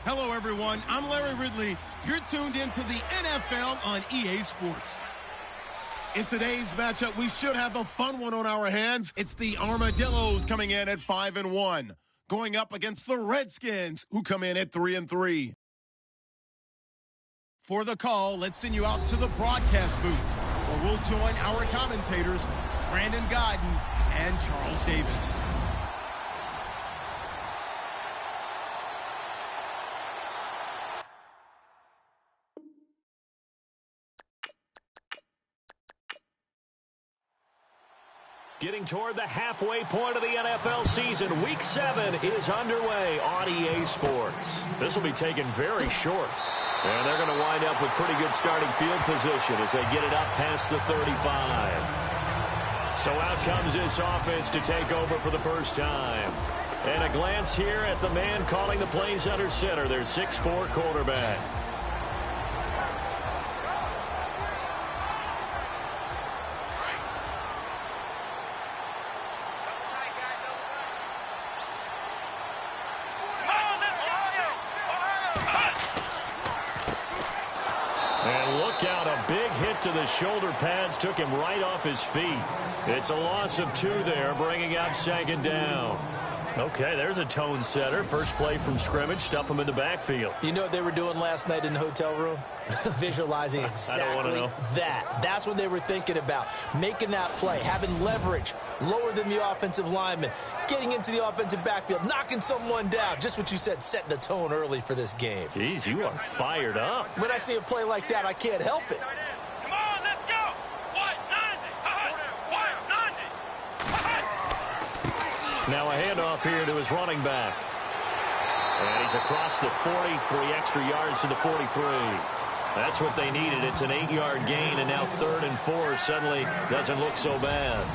Hello, everyone. I'm Larry Ridley. You're tuned into the NFL on EA Sports. In today's matchup, we should have a fun one on our hands. It's the Armadillos coming in at 5-1, going up against the Redskins, who come in at 3-3. For the call, let's send you out to the broadcast booth, where we'll join our commentators, Brandon Godden and Charles Davis. Getting toward the halfway point of the NFL season, Week 7 is underway on EA Sports. This will be taken very short. And they're going to wind up with pretty good starting field position as they get it up past the 35. So out comes this offense to take over for the first time. And a glance here at the man calling the plays under center, their 6'4" quarterback. To the shoulder pads, took him right off his feet. It's a loss of 2 there, bringing up 2nd down. Okay, there's a tone setter. First play from scrimmage, stuff him in the backfield. You know what they were doing last night in the hotel room? Visualizing exactly that. That's what they were thinking about. Making that play, having leverage, lower than the offensive lineman, getting into the offensive backfield, knocking someone down. Just what you said, set the tone early for this game. Jeez, you are fired up. When I see a play like that, I can't help it. Now a handoff here to his running back. And he's across the 40, 3 extra yards to the 43. That's what they needed. It's an 8-yard gain, and now 3rd and 4 suddenly doesn't look so bad.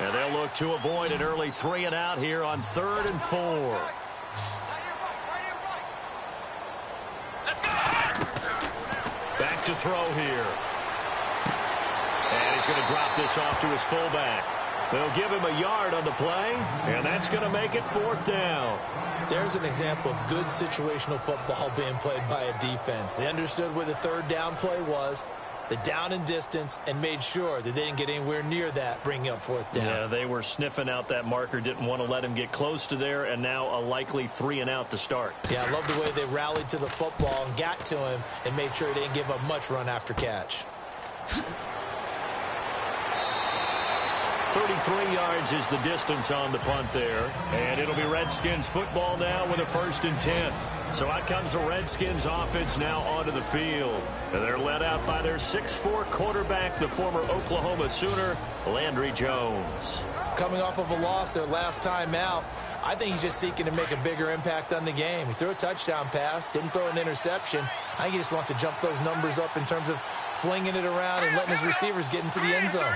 And they'll look to avoid an early 3 and out here on 3rd and 4. Back to throw here. And he's going to drop this off to his fullback. They'll give him a yard on the play, and that's going to make it 4th down. There's an example of good situational football being played by a defense. They understood where the 3rd down play was, the down and distance, and made sure that they didn't get anywhere near that, bringing up 4th down. Yeah, they were sniffing out that marker, didn't want to let him get close to there, and now a likely 3 and out to start. Yeah, I love the way they rallied to the football and got to him and made sure they didn't give up much run after catch. 33 yards is the distance on the punt there. And it'll be Redskins football now with a 1st and 10. So out comes the Redskins offense now onto the field. And they're led out by their 6'4" quarterback, the former Oklahoma Sooner, Landry Jones. Coming off of a loss their last time out, I think he's just seeking to make a bigger impact on the game. He threw a touchdown pass, didn't throw an interception. I think he just wants to jump those numbers up in terms of flinging it around and letting his receivers get into the end zone.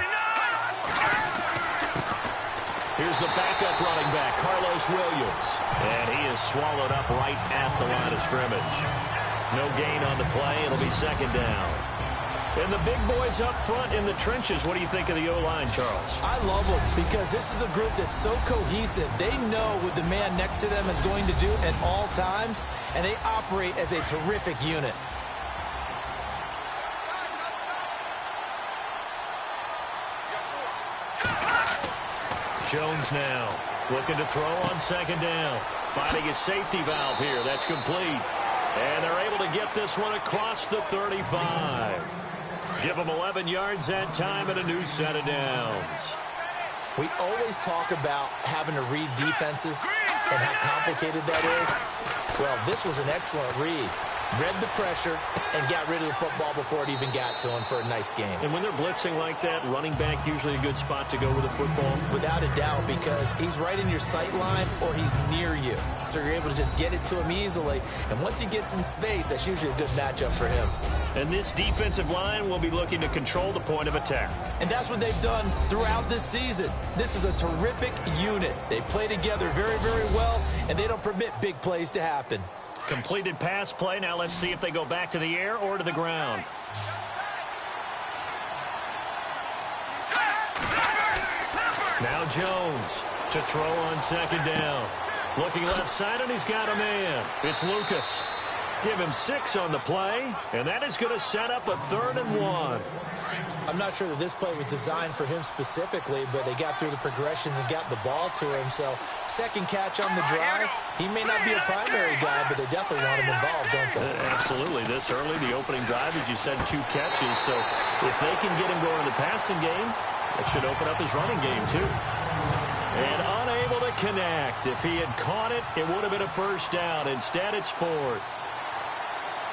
Here's the backup running back, Carlos Williams. And he is swallowed up right at the line of scrimmage. No gain on the play. It'll be 2nd down. And the big boys up front in the trenches. What do you think of the O-line, Charles? I love them because this is a group that's so cohesive. They know what the man next to them is going to do at all times, and they operate as a terrific unit. Jones now looking to throw on second down. Finding his safety valve here. That's complete. And they're able to get this one across the 35. Give them 11 yards that time and a new set of downs. We always talk about having to read defenses and how complicated that is. Well, this was an excellent read. Read the pressure and got rid of the football before it even got to him for a nice game. And when they're blitzing like that, running back usually a good spot to go with the football? Without a doubt, because he's right in your sight line or he's near you. So you're able to just get it to him easily. And once he gets in space, that's usually a good matchup for him. And this defensive line will be looking to control the point of attack. And that's what they've done throughout this season. This is a terrific unit. They play together very, very well, and they don't permit big plays to happen. Completed pass play. Now let's see if they go back to the air or to the ground. Now Jones to throw on second down. Looking left side, and he's got a man. It's Lucas. Give him 6 on the play, and that is going to set up a 3rd and 1. I'm not sure that this play was designed for him specifically, but they got through the progressions and got the ball to him. So, second catch on the drive. He may not be a primary guy, but they definitely want him involved, don't they? Absolutely. This early, the opening drive, as you said, 2 catches. So, if they can get him going in the passing game, that should open up his running game, too. And unable to connect. If he had caught it, it would have been a first down. Instead, it's 4th.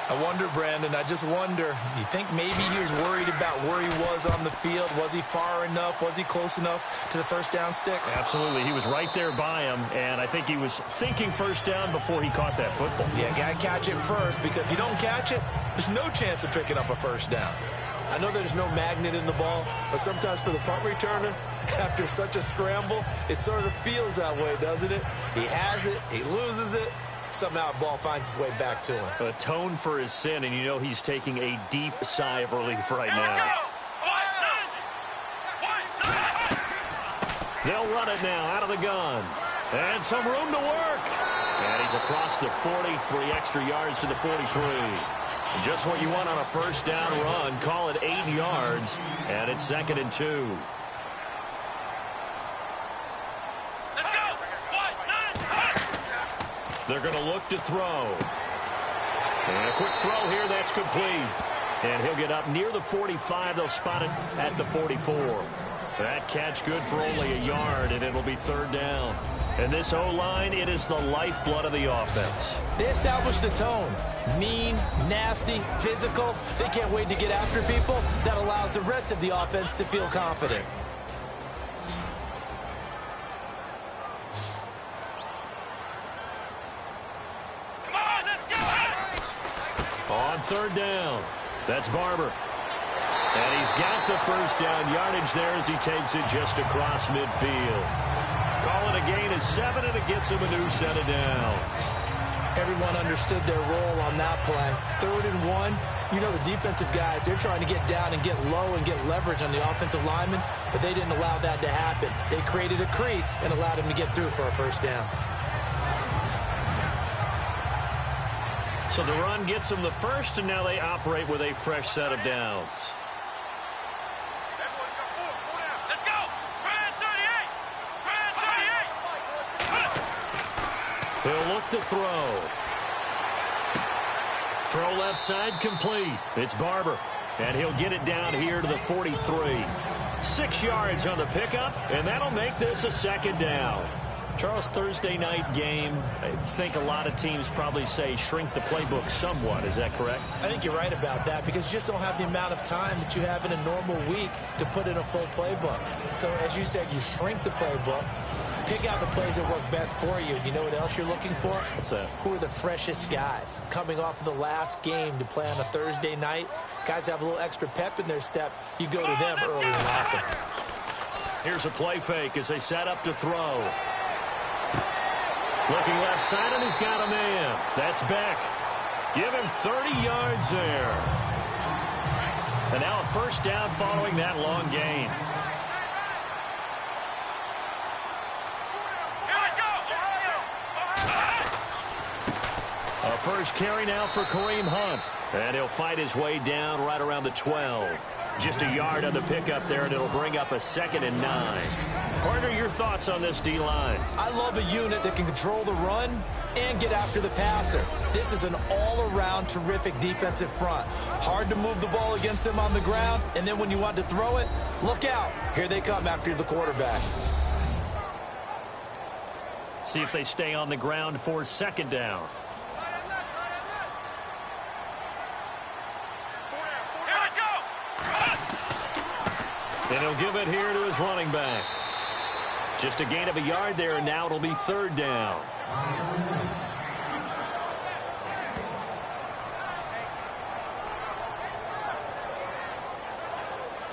I wonder, Brandon, I just wonder, you think maybe he was worried about where he was on the field? Was he far enough? Was he close enough to the first down sticks? Absolutely. He was right there by him, and I think he was thinking first down before he caught that football. Yeah, got to catch it first, because if you don't catch it, there's no chance of picking up a first down. I know there's no magnet in the ball, but sometimes for the punt returner, after such a scramble, it sort of feels that way, doesn't it? He has it, he loses it. Somehow the ball finds its way back to him. Atone for his sin, and you know he's taking a deep sigh of relief right now. They'll run it now out of the gun. And some room to work. And he's across the 40, 3 extra yards to the 43. Just what you want on a first down run. Call it 8 yards, and it's 2nd and 2. They're going to look to throw. And a quick throw here, that's complete. And he'll get up near the 45. They'll spot it at the 44. That catch good for only a yard, and it'll be 3rd down. And this O-line, it is the lifeblood of the offense. They established the tone. Mean, nasty, physical. They can't wait to get after people. That allows the rest of the offense to feel confident. On 3rd down, that's Barber. And he's got the first down yardage there as he takes it just across midfield. Call it a gain of 7, and it gets him a new set of downs. Everyone understood their role on that play. 3rd and 1. You know the defensive guys, they're trying to get down and get low and get leverage on the offensive lineman, but they didn't allow that to happen. They created a crease and allowed him to get through for a first down. So the run gets them the first, and now they operate with a fresh set of downs. They'll look to throw. Throw left side complete. It's Barber, and he'll get it down here to the 43. 6 yards on the pickup, and that'll make this a 2nd down. Charles, Thursday night game, I think a lot of teams probably say shrink the playbook somewhat. Is that correct? I think you're right about that because you just don't have the amount of time that you have in a normal week to put in a full playbook. So, as you said, you shrink the playbook, pick out the plays that work best for you. You know what else you're looking for? What's that? Who are the freshest guys coming off of the last game to play on a Thursday night? Guys have a little extra pep in their step. You go to them early and often. Here's a play fake as they set up to throw. Looking left side, and he's got a man. That's Beck. Give him 30 yards there. And now a first down following that long gain. A first carry now for Kareem Hunt. And he'll fight his way down right around the 12. Just a yard on the pickup there, and it'll bring up a 2nd and 9. Partner, your thoughts on this D-line? I love a unit that can control the run and get after the passer. This is an all-around terrific defensive front. Hard to move the ball against them on the ground, and then when you want to throw it, look out. Here they come after the quarterback. See if they stay on the ground for 2nd down. And he'll give it here to his running back. Just a gain of a yard there, and now it'll be 3rd down.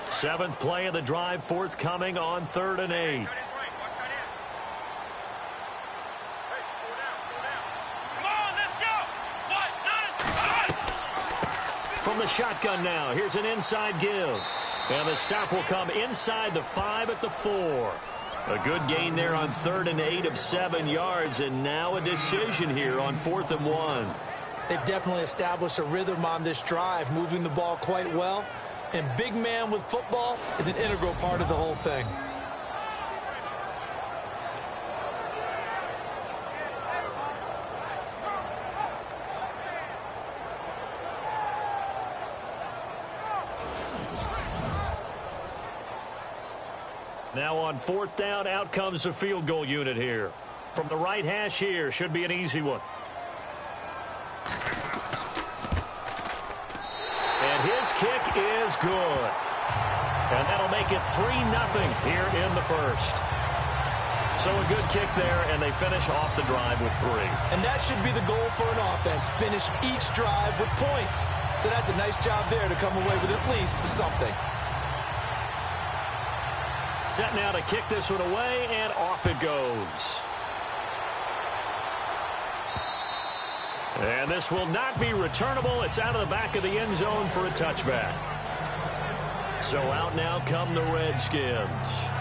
Seventh play of the drive, forthcoming on 3rd and 8. From the shotgun now, here's an inside give. And the stop will come inside the 5 at the 4. A good gain there on 3rd and 8 of 7 yards, and now a decision here on 4th and 1. They've definitely established a rhythm on this drive, moving the ball quite well. And big man with football is an integral part of the whole thing. Now on 4th down, out comes the field goal unit here. From the right hash here, should be an easy one. And his kick is good. And that'll make it 3-0 here in the first. So a good kick there, and they finish off the drive with 3. And that should be the goal for an offense, finish each drive with points. So that's a nice job there to come away with at least something. Set now to kick this one away, and off it goes. And this will not be returnable. It's out of the back of the end zone for a touchback. So out now come the Redskins.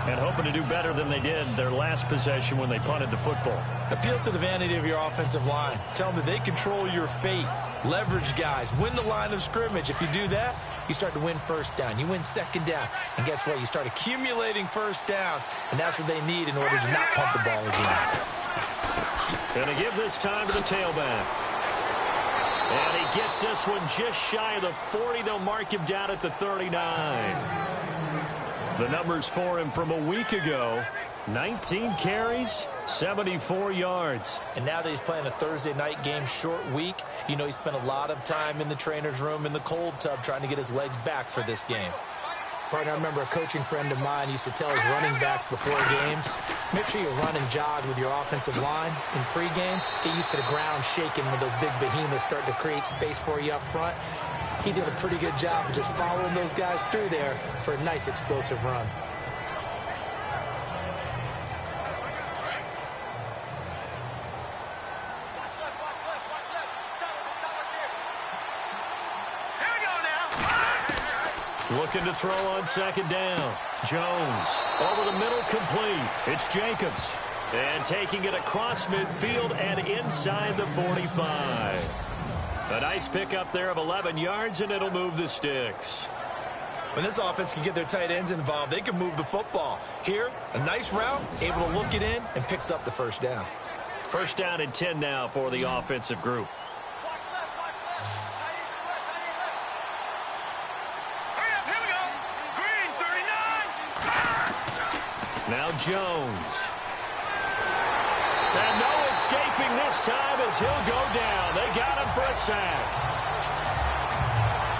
And hoping to do better than they did their last possession when they punted the football. Appeal to the vanity of your offensive line. Tell them that they control your fate. Leverage guys. Win the line of scrimmage. If you do that, you start to win 1st down. You win 2nd down. And guess what? You start accumulating 1st downs. And that's what they need in order to not punt the ball again. Going to give this time to the tailback. And he gets this one just shy of the 40. They'll mark him down at the 39. The numbers for him from a week ago, 19 carries, 74 yards. And now that he's playing a Thursday night game, short week, you know he spent a lot of time in the trainer's room in the cold tub trying to get his legs back for this game. Partner, I remember a coaching friend of mine used to tell his running backs before games, make sure you run and jog with your offensive line in pregame. Get used to the ground shaking when those big behemoths start to create space for you up front. He did a pretty good job of just following those guys through there for a nice explosive run. Looking to throw on 2nd down. Jones over the middle, complete. It's Jacobs. And taking it across midfield and inside the 45. A nice pickup there of 11 yards, and it'll move the sticks. When this offense can get their tight ends involved, they can move the football. Here, a nice route, able to look it in, and picks up the 1st down. 1st down and 10 now for the offensive group. Now Jones. And no escaping this time as he'll go down. They got him for a sack.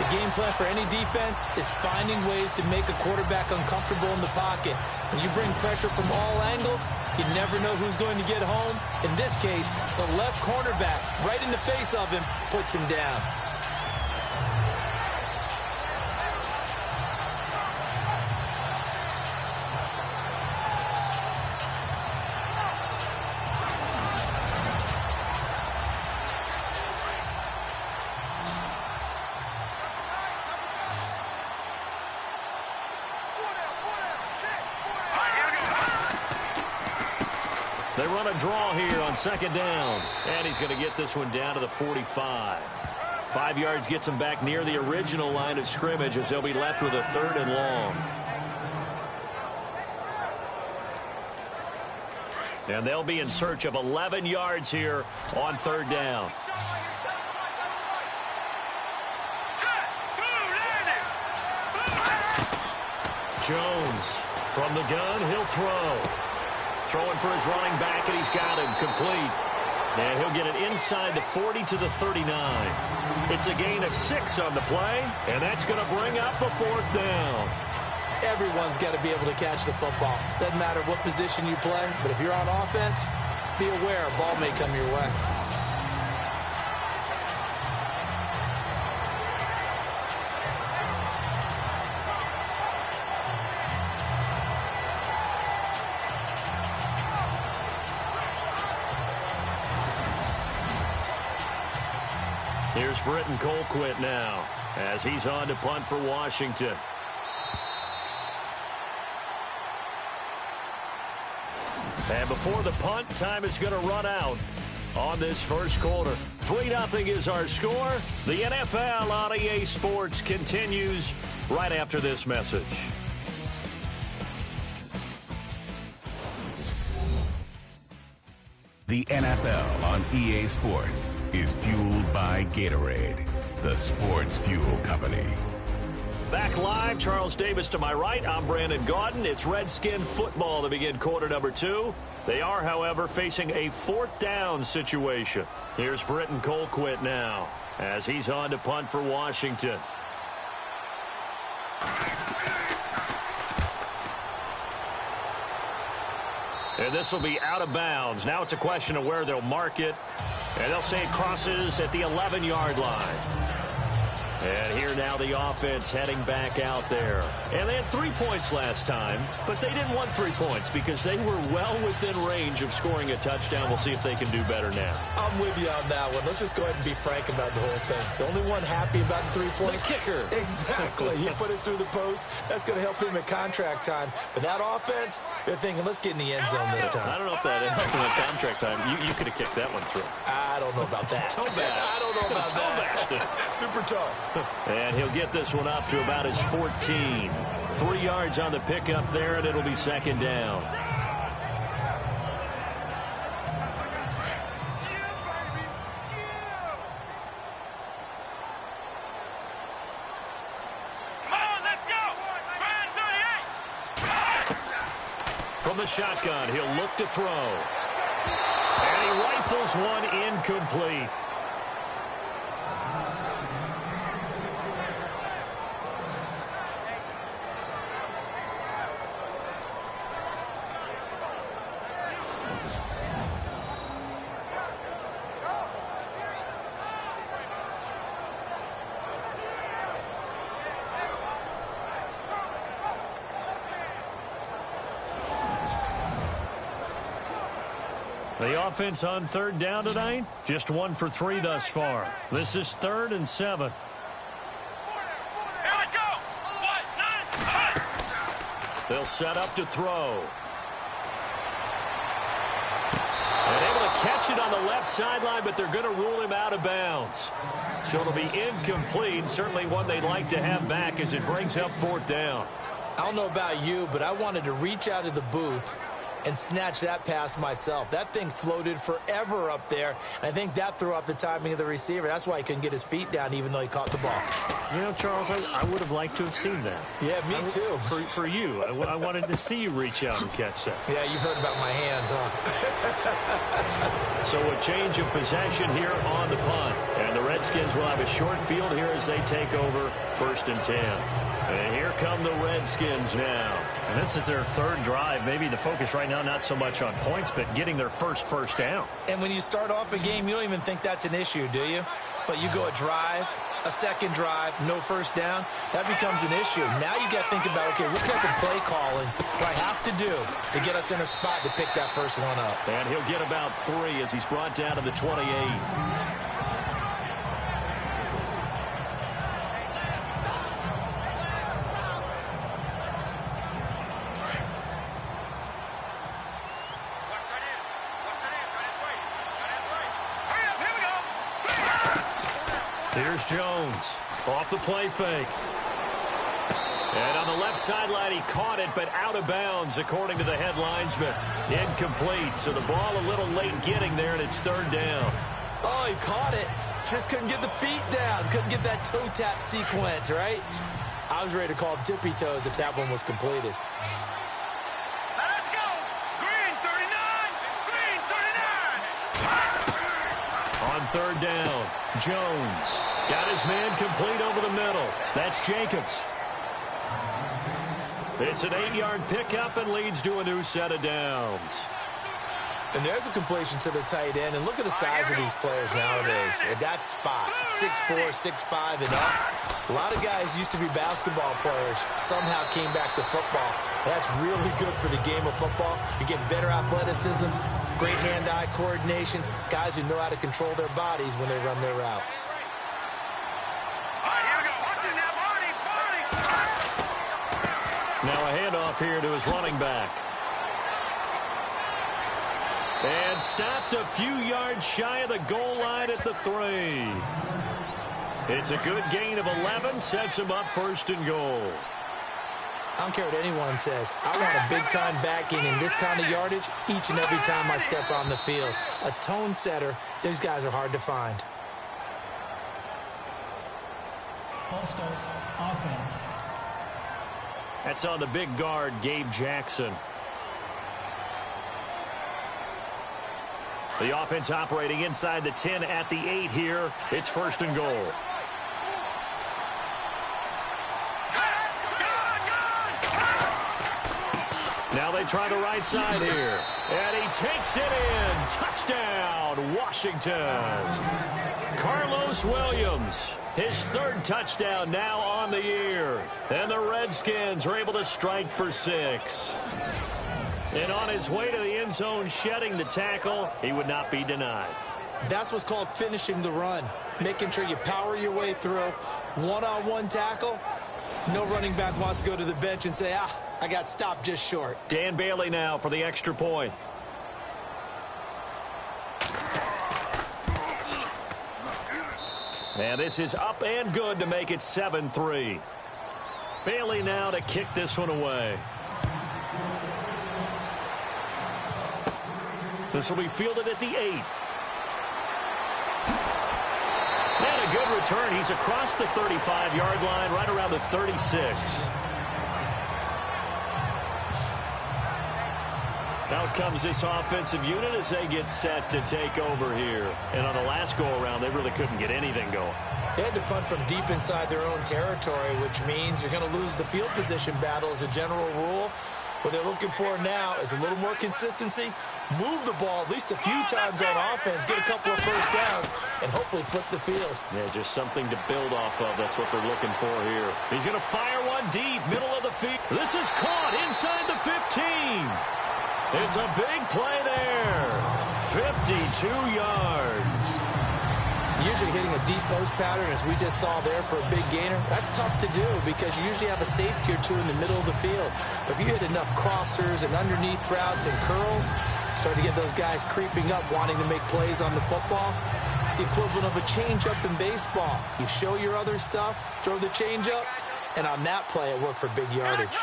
The game plan for any defense is finding ways to make a quarterback uncomfortable in the pocket. When you bring pressure from all angles, you never know who's going to get home. In this case, the left cornerback, right in the face of him, puts him down. They run a draw here on second down. And he's going to get this one down to the 45. 5 yards gets him back near the original line of scrimmage as they'll be left with a 3rd and long. And they'll be in search of 11 yards here on 3rd down. Jones from the gun, he'll throw. Throwing for his running back, and he's got him complete. And he'll get it inside the 40 to the 39. It's a gain of 6 on the play, and that's going to bring up a 4th down. Everyone's got to be able to catch the football. Doesn't matter what position you play, but if you're on offense, be aware a ball may come your way. Here's Britton Colquitt now as he's on to punt for Washington. And before the punt, time is going to run out on this first quarter. 3-0 is our score. The NFL on EA Sports continues right after this message. The NFL on EA Sports is fueled by Gatorade, the sports fuel company. Back live, Charles Davis to my right. I'm Brandon Gaudin. It's Redskin football to begin quarter number 2. They are, however, facing a 4th down situation. Here's Britton Colquitt now as he's on to punt for Washington. And this will be out of bounds. Now it's a question of where they'll mark it. And they'll say it crosses at the 11-yard line. And here now the offense heading back out there. And they had 3 points last time, but they didn't want 3 points because they were well within range of scoring a touchdown. We'll see if they can do better now. I'm with you on that one. Let's just go ahead and be frank about the whole thing. The only one happy about the 3-point. The kicker. Exactly. He put it through the post. That's going to help him at contract time. But that offense, they're thinking, let's get in the end zone this time. I don't know if that helped him at contract time. You could have kicked that one through. I don't know about that. Toe bash. I don't know about that. Super toe. And he'll get this one up to about his 14. 3 yards on the pickup there, and it'll be second down. From the shotgun, he'll look to throw. And he rifles one incomplete. The offense on 3rd down tonight, just 1 for 3 thus far. This is 3rd and 7. They'll set up to throw. And able to catch it on the left sideline, but they're going to rule him out of bounds. So it'll be incomplete, certainly one they'd like to have back as it brings up 4th down. I don't know about you, but I wanted to reach out of the booth and snatch that pass myself. That thing floated forever up there. I think that threw off the timing of the receiver. That's why he couldn't get his feet down even though he caught the ball. You know, Charles, I would have liked to have seen that. Yeah, me too. For you. I wanted to see you reach out and catch that. Yeah, you've heard about my hands, huh? So a change of possession here on the punt. And the Redskins will have a short field here as they take over 1st and 10. And here come the Redskins now. And this is their 3rd drive. Maybe the focus right now not so much on points, but getting their first down. And when you start off a game, you don't even think that's an issue, do you? But you go a drive, a second drive, no first down, that becomes an issue. Now you got to think about, okay, what type of play calling do I have to do to get us in a spot to pick that first one up? And he'll get about 3 as he's brought down to the 28. Here's Jones off the play fake. And on the left sideline, he caught it, but out of bounds, according to the head linesman. Incomplete, so the ball a little late getting there, and it's third down. Oh, he caught it. Just couldn't get the feet down. Couldn't get that toe tap sequence, right? I was ready to call him tippy toes if that one was completed. Let's go. Green 39. Green 39. On third down, Jones got his man complete over the middle. That's Jacobs. It's an 8-yard pickup and leads to a new set of downs. And there's a completion to the tight end. And look at the size of these players nowadays. At that spot, 6'4", 6'5", and up. A lot of guys used to be basketball players, somehow came back to football. That's really good for the game of football. You're getting better athleticism, great hand-eye coordination, guys who know how to control their bodies when they run their routes. Now a handoff here to his running back. And stopped a few yards shy of the goal line at the 3. It's a good gain of 11, sets him up first and goal. I don't care what anyone says. I want a big-time backing in this kind of yardage each and every time I step on the field. A tone setter, these guys are hard to find. False start, offense. That's on the big guard, Gabe Jackson. The offense operating inside the 10 at the 8 here. It's first and goal. Now they try the right side here. And he takes it in. Touchdown, Washington. Carlos Williams, his third touchdown now on the year. And the Redskins are able to strike for 6. And on his way to the end zone, shedding the tackle, he would not be denied. That's what's called finishing the run. Making sure you power your way through. One-on-one tackle. No running back wants to go to the bench and say, I got stopped just short. Dan Bailey now for the extra point. And this is up and good to make it 7-3. Bailey now to kick this one away. This will be fielded at the 8. And a good return. He's across the 35-yard line, right around the 36. Out comes this offensive unit as they get set to take over here. And on the last go-around, they really couldn't get anything going. They had to punt from deep inside their own territory, which means you're going to lose the field position battle as a general rule. What they're looking for now is a little more consistency, move the ball at least a few times on offense, get a couple of first downs, and hopefully flip the field. Yeah, just something to build off of. That's what they're looking for here. He's going to fire one deep, middle of the field. This is caught inside the 15. It's a big play there. 52 yards. Usually hitting a deep post pattern, as we just saw there for a big gainer, that's tough to do because you usually have a safety or two in the middle of the field. But if you hit enough crossers and underneath routes and curls, start to get those guys creeping up, wanting to make plays on the football. It's the equivalent of a changeup in baseball. You show your other stuff, throw the changeup, and on that play, it worked for big yardage.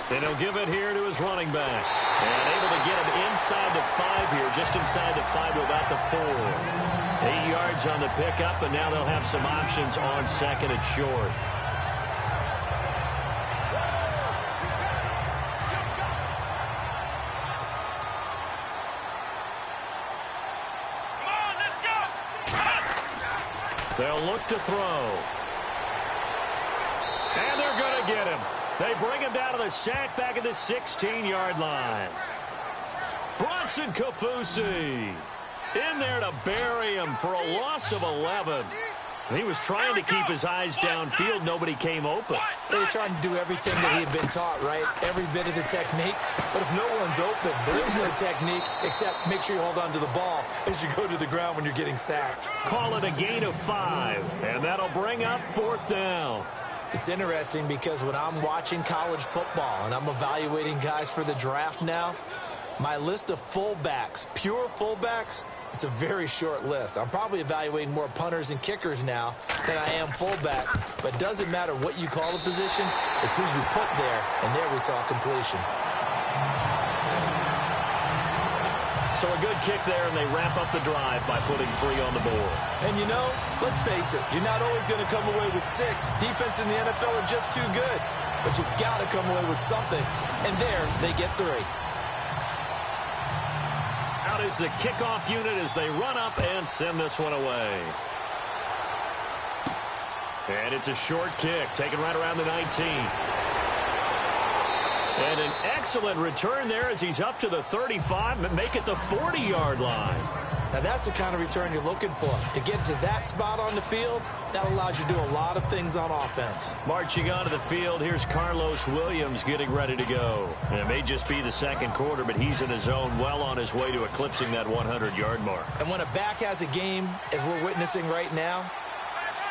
And he'll give it here to his running back. And able to get him inside the 5 here, just inside the 5 to about the 4. 8 yards on the pickup, and now they'll have some options on second and short. They'll look to throw. And they're going to get him. They bring him down to the sack back at the 16-yard line. Bronson Kafusi in there to bury him for a loss of 11. He was trying to keep his eyes downfield. Nobody came open. He was trying to do everything that he had been taught, right? Every bit of the technique. But if no one's open, there is no technique except make sure you hold on to the ball as you go to the ground when you're getting sacked. Call it a gain of 5, and that'll bring up 4th down. It's interesting because when I'm watching college football and I'm evaluating guys for the draft now, my list of fullbacks, pure fullbacks, It's a very short list. I'm probably evaluating more punters and kickers now than I am fullbacks, but it doesn't matter what you call the position, it's who you put there, and there we saw completion. So a good kick there, and they wrap up the drive by putting 3 on the board. And you know, let's face it, you're not always going to come away with 6. Defense in the NFL are just too good, but you've got to come away with something, and there they get 3. Out is the kickoff unit as they run up and send this one away. And it's a short kick, taken right around the 19. And an excellent return there as he's up to the 35 and make it the 40-yard line. Now, that's the kind of return you're looking for. To get to that spot on the field, that allows you to do a lot of things on offense. Marching onto the field, here's Carlos Williams getting ready to go. And it may just be the second quarter, but he's in his zone, well on his way to eclipsing that 100-yard mark. And when a back has a game, as we're witnessing right now,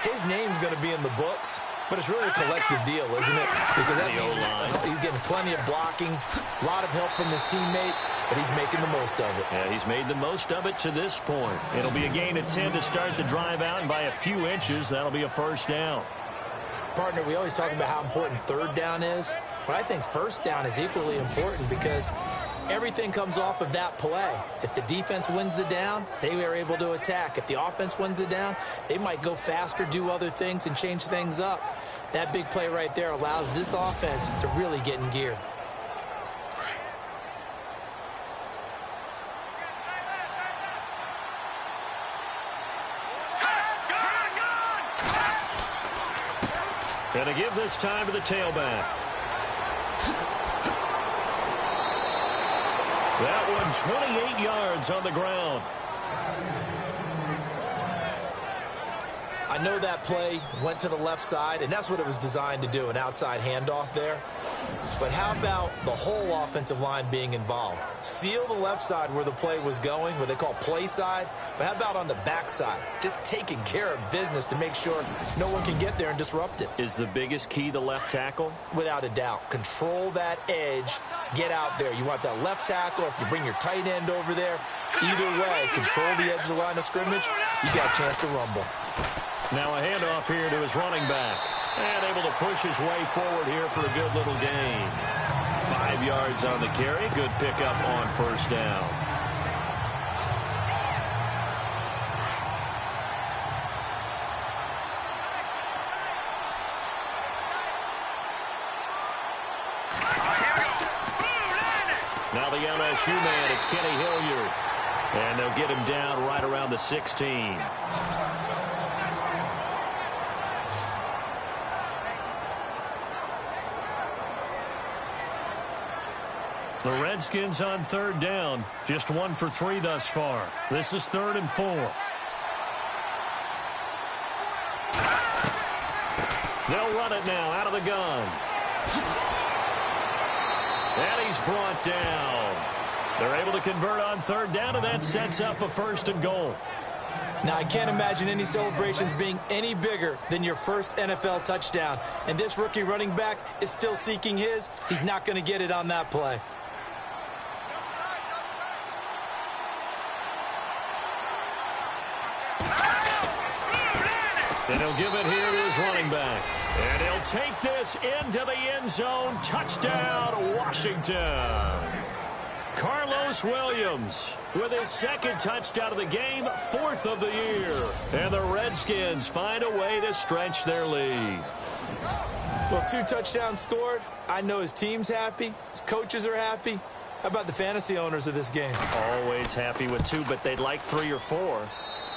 his name's going to be in the books. But it's really a collective deal, isn't it? Because that means he's getting plenty of blocking, a lot of help from his teammates, but he's making the most of it. Yeah, he's made the most of it to this point. It'll be a gain of 10 to start the drive out, and by a few inches, that'll be a first down. Partner, we always talk about how important third down is, but I think first down is equally important because everything comes off of that play. If the defense wins the down, they are able to attack. If the offense wins the down, they might go faster, do other things, and change things up. That big play right there allows this offense to really get in gear. Gonna give this time to the tailback. That one 28 yards on the ground. I know that play went to the left side, and that's what it was designed to do, an outside handoff there. But how about the whole offensive line being involved? Seal the left side where the play was going, what they call play side, but how about on the back side? Just taking care of business to make sure no one can get there and disrupt it. Is the biggest key the left tackle? Without a doubt. Control that edge. Get out there. You want that left tackle, if you bring your tight end over there, either way, control the edge of the line of scrimmage, you got a chance to rumble. Now a handoff here to his running back. And able to push his way forward here for a good little gain. 5 yards on the carry. Good pickup on first down. Now the MSU man, it's Kenny Hilliard. And they'll get him down right around the 16. The Redskins on third down. Just 1 for 3 thus far. This is 3rd and 4. They'll run it now out of the gun. And he's brought down. They're able to convert on third down, and that sets up a 1st and goal. Now, I can't imagine any celebrations being any bigger than your first NFL touchdown. And this rookie running back is still seeking his. He's not going to get it on that play. And he'll give it here to his running back. And he'll take this into the end zone. Touchdown, Washington. Carlos Williams with his 2nd touchdown of the game, 4th of the year. And the Redskins find a way to stretch their lead. Well, 2 touchdowns scored. I know his team's happy. His coaches are happy. How about the fantasy owners of this game? Always happy with 2, but they'd like 3 or 4.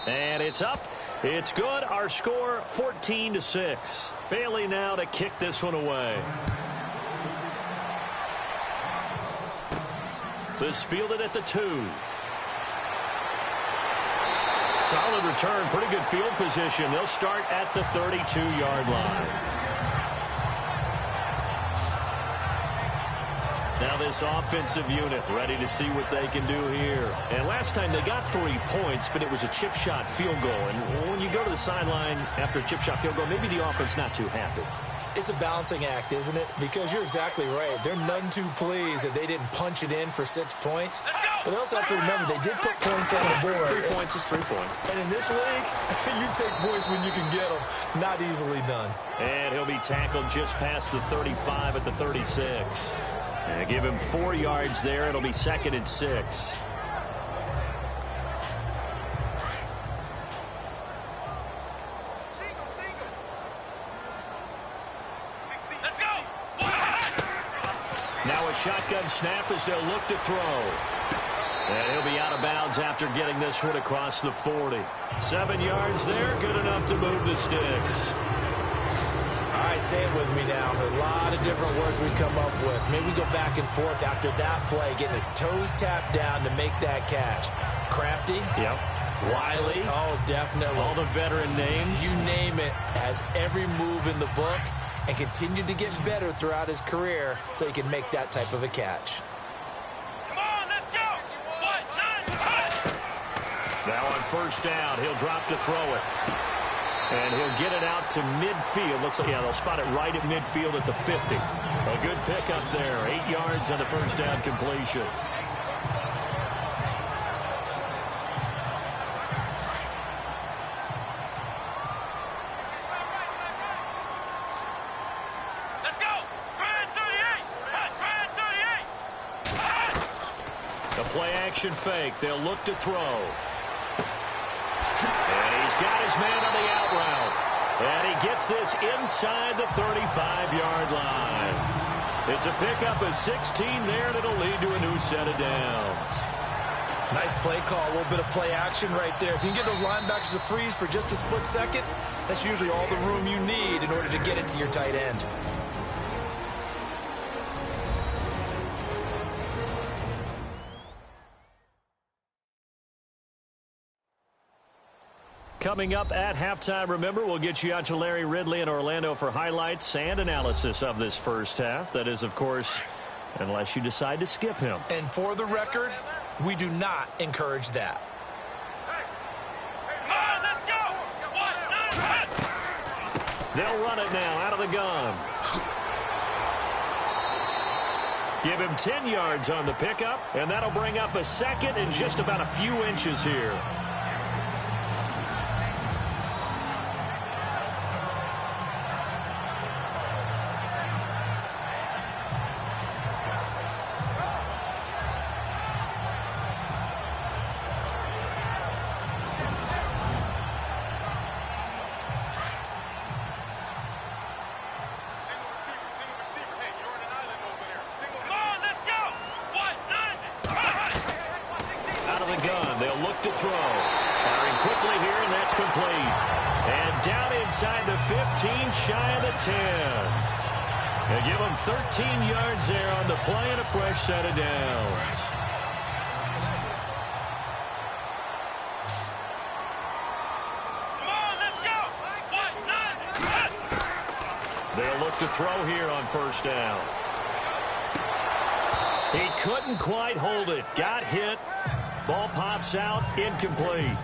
And it's up. It's good. Our score, 14-6. Bailey now to kick this one away. This fielded at the 2. Solid return. Pretty good field position. They'll start at the 32-yard line. Now this offensive unit ready to see what they can do here. And last time they got 3 points, but it was a chip shot field goal. And when you go to the sideline after a chip shot field goal, maybe the offense not too happy. It's a balancing act, isn't it? Because you're exactly right. They're none too pleased that they didn't punch it in for 6 points. But they also have to remember they did put points on the board. 3 points is 3 points. And in this league, you take points when you can get them. Not easily done. And he'll be tackled just past the 35 at the 36. And give him 4 yards there. It'll be 2nd and 6. Now a shotgun snap as they'll look to throw. And he'll be out of bounds after getting this one across the 40. 7 yards there, good enough to move the sticks. All right, say it with me now. There's a lot of different words we come up with. Maybe we go back and forth after that play, getting his toes tapped down to make that catch. Crafty? Yep. Wiley? Oh, definitely. All the veteran names? You name it. Has every move in the book and continued to get better throughout his career so he can make that type of a catch. Come on, let's go. 1, 9, Now on first down, he'll drop to throw it. And he'll get it out to midfield. Looks like, yeah, they'll spot it right at midfield at the 50. A good pickup there. 8 yards on the first down completion. let's go. Grand 38. Grand 38. The play action fake. They'll look to throw. And he's got his man on the out route. And he gets this inside the 35-yard line. It's a pickup of 16 there, and it'll lead to a new set of downs. Nice play call, a little bit of play action right there. If you can get those linebackers to freeze for just a split second, that's usually all the room you need in order to get it to your tight end. Coming up at halftime, remember, we'll get you out to Larry Ridley in Orlando for highlights and analysis of this first half. That is, of course, unless you decide to skip him. And for the record, we do not encourage that. Come on, let's go. 1, 9, They'll run it now out of the gun. Give him 10 yards on the pickup, and that'll bring up a 2nd and just about a few inches here. Single receiver. Hey, you're on an island over there. Come on, let's go. 1, 9. Out of the gun, they'll look to throw. Firing quickly here, and that's complete. And down inside the 15, shy of the 10. They give him 13 yards there on the play and a fresh set of downs. Come on, let's go. 1, 9. They'll look to throw here on first down. He couldn't quite hold it. Got hit. Ball pops out. Incomplete.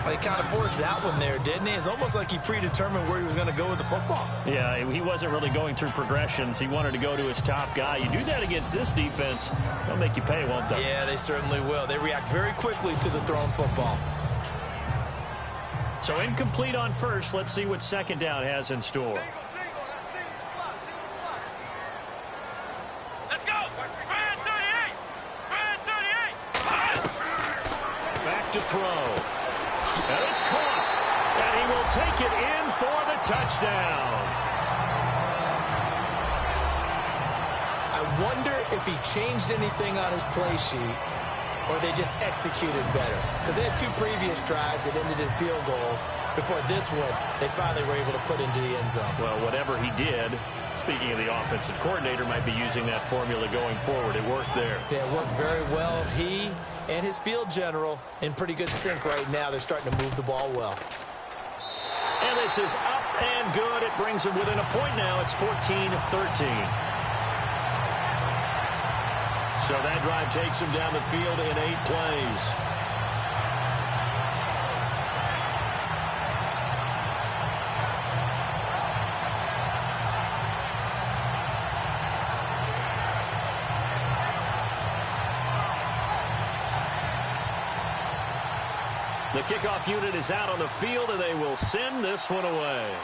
He kind of forced that one there, didn't he? It's almost like he predetermined where he was going to go with the football. Yeah, he wasn't really going through progressions. He wanted to go to his top guy. You do that against this defense, they'll make you pay, won't they? Yeah, they certainly will. They react very quickly to the thrown football. So incomplete on first. Let's see what second down has in store. Let's go. Grand 38. Grand 38. Back to throw. And it's caught. And he will take it in for the touchdown. I wonder if he changed anything on his play sheet or they just executed better. Because they had 2 previous drives that ended in field goals. Before this one, they finally were able to put into the end zone. Well, whatever he did, speaking of the offensive coordinator, might be using that formula going forward. It worked there. Yeah, it worked very well. He and his field general in pretty good sync right now. They're starting to move the ball well. And this is up and good. It brings them within a point now. It's 14-13. So that drive takes him down the field in 8 plays. The kickoff unit is out on the field, and they will send this one away.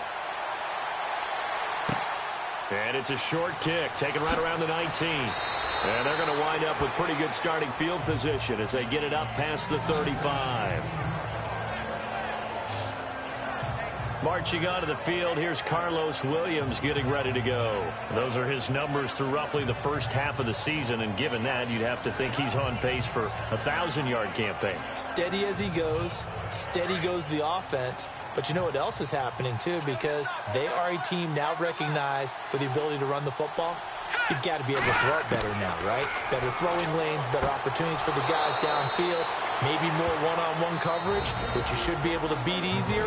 And it's a short kick, taken right around the 19. And they're going to wind up with pretty good starting field position as they get it up past the 35. Marching onto the field, here's Carlos Williams getting ready to go. Those are his numbers through roughly the first half of the season, and given that, you'd have to think he's on pace for a 1,000-yard campaign. Steady as he goes, steady goes the offense. But you know what else is happening, too, because they are a team now recognized with the ability to run the football. You've got to be able to throw it better now, right? Better throwing lanes, better opportunities for the guys downfield, maybe more one-on-one coverage, which you should be able to beat easier.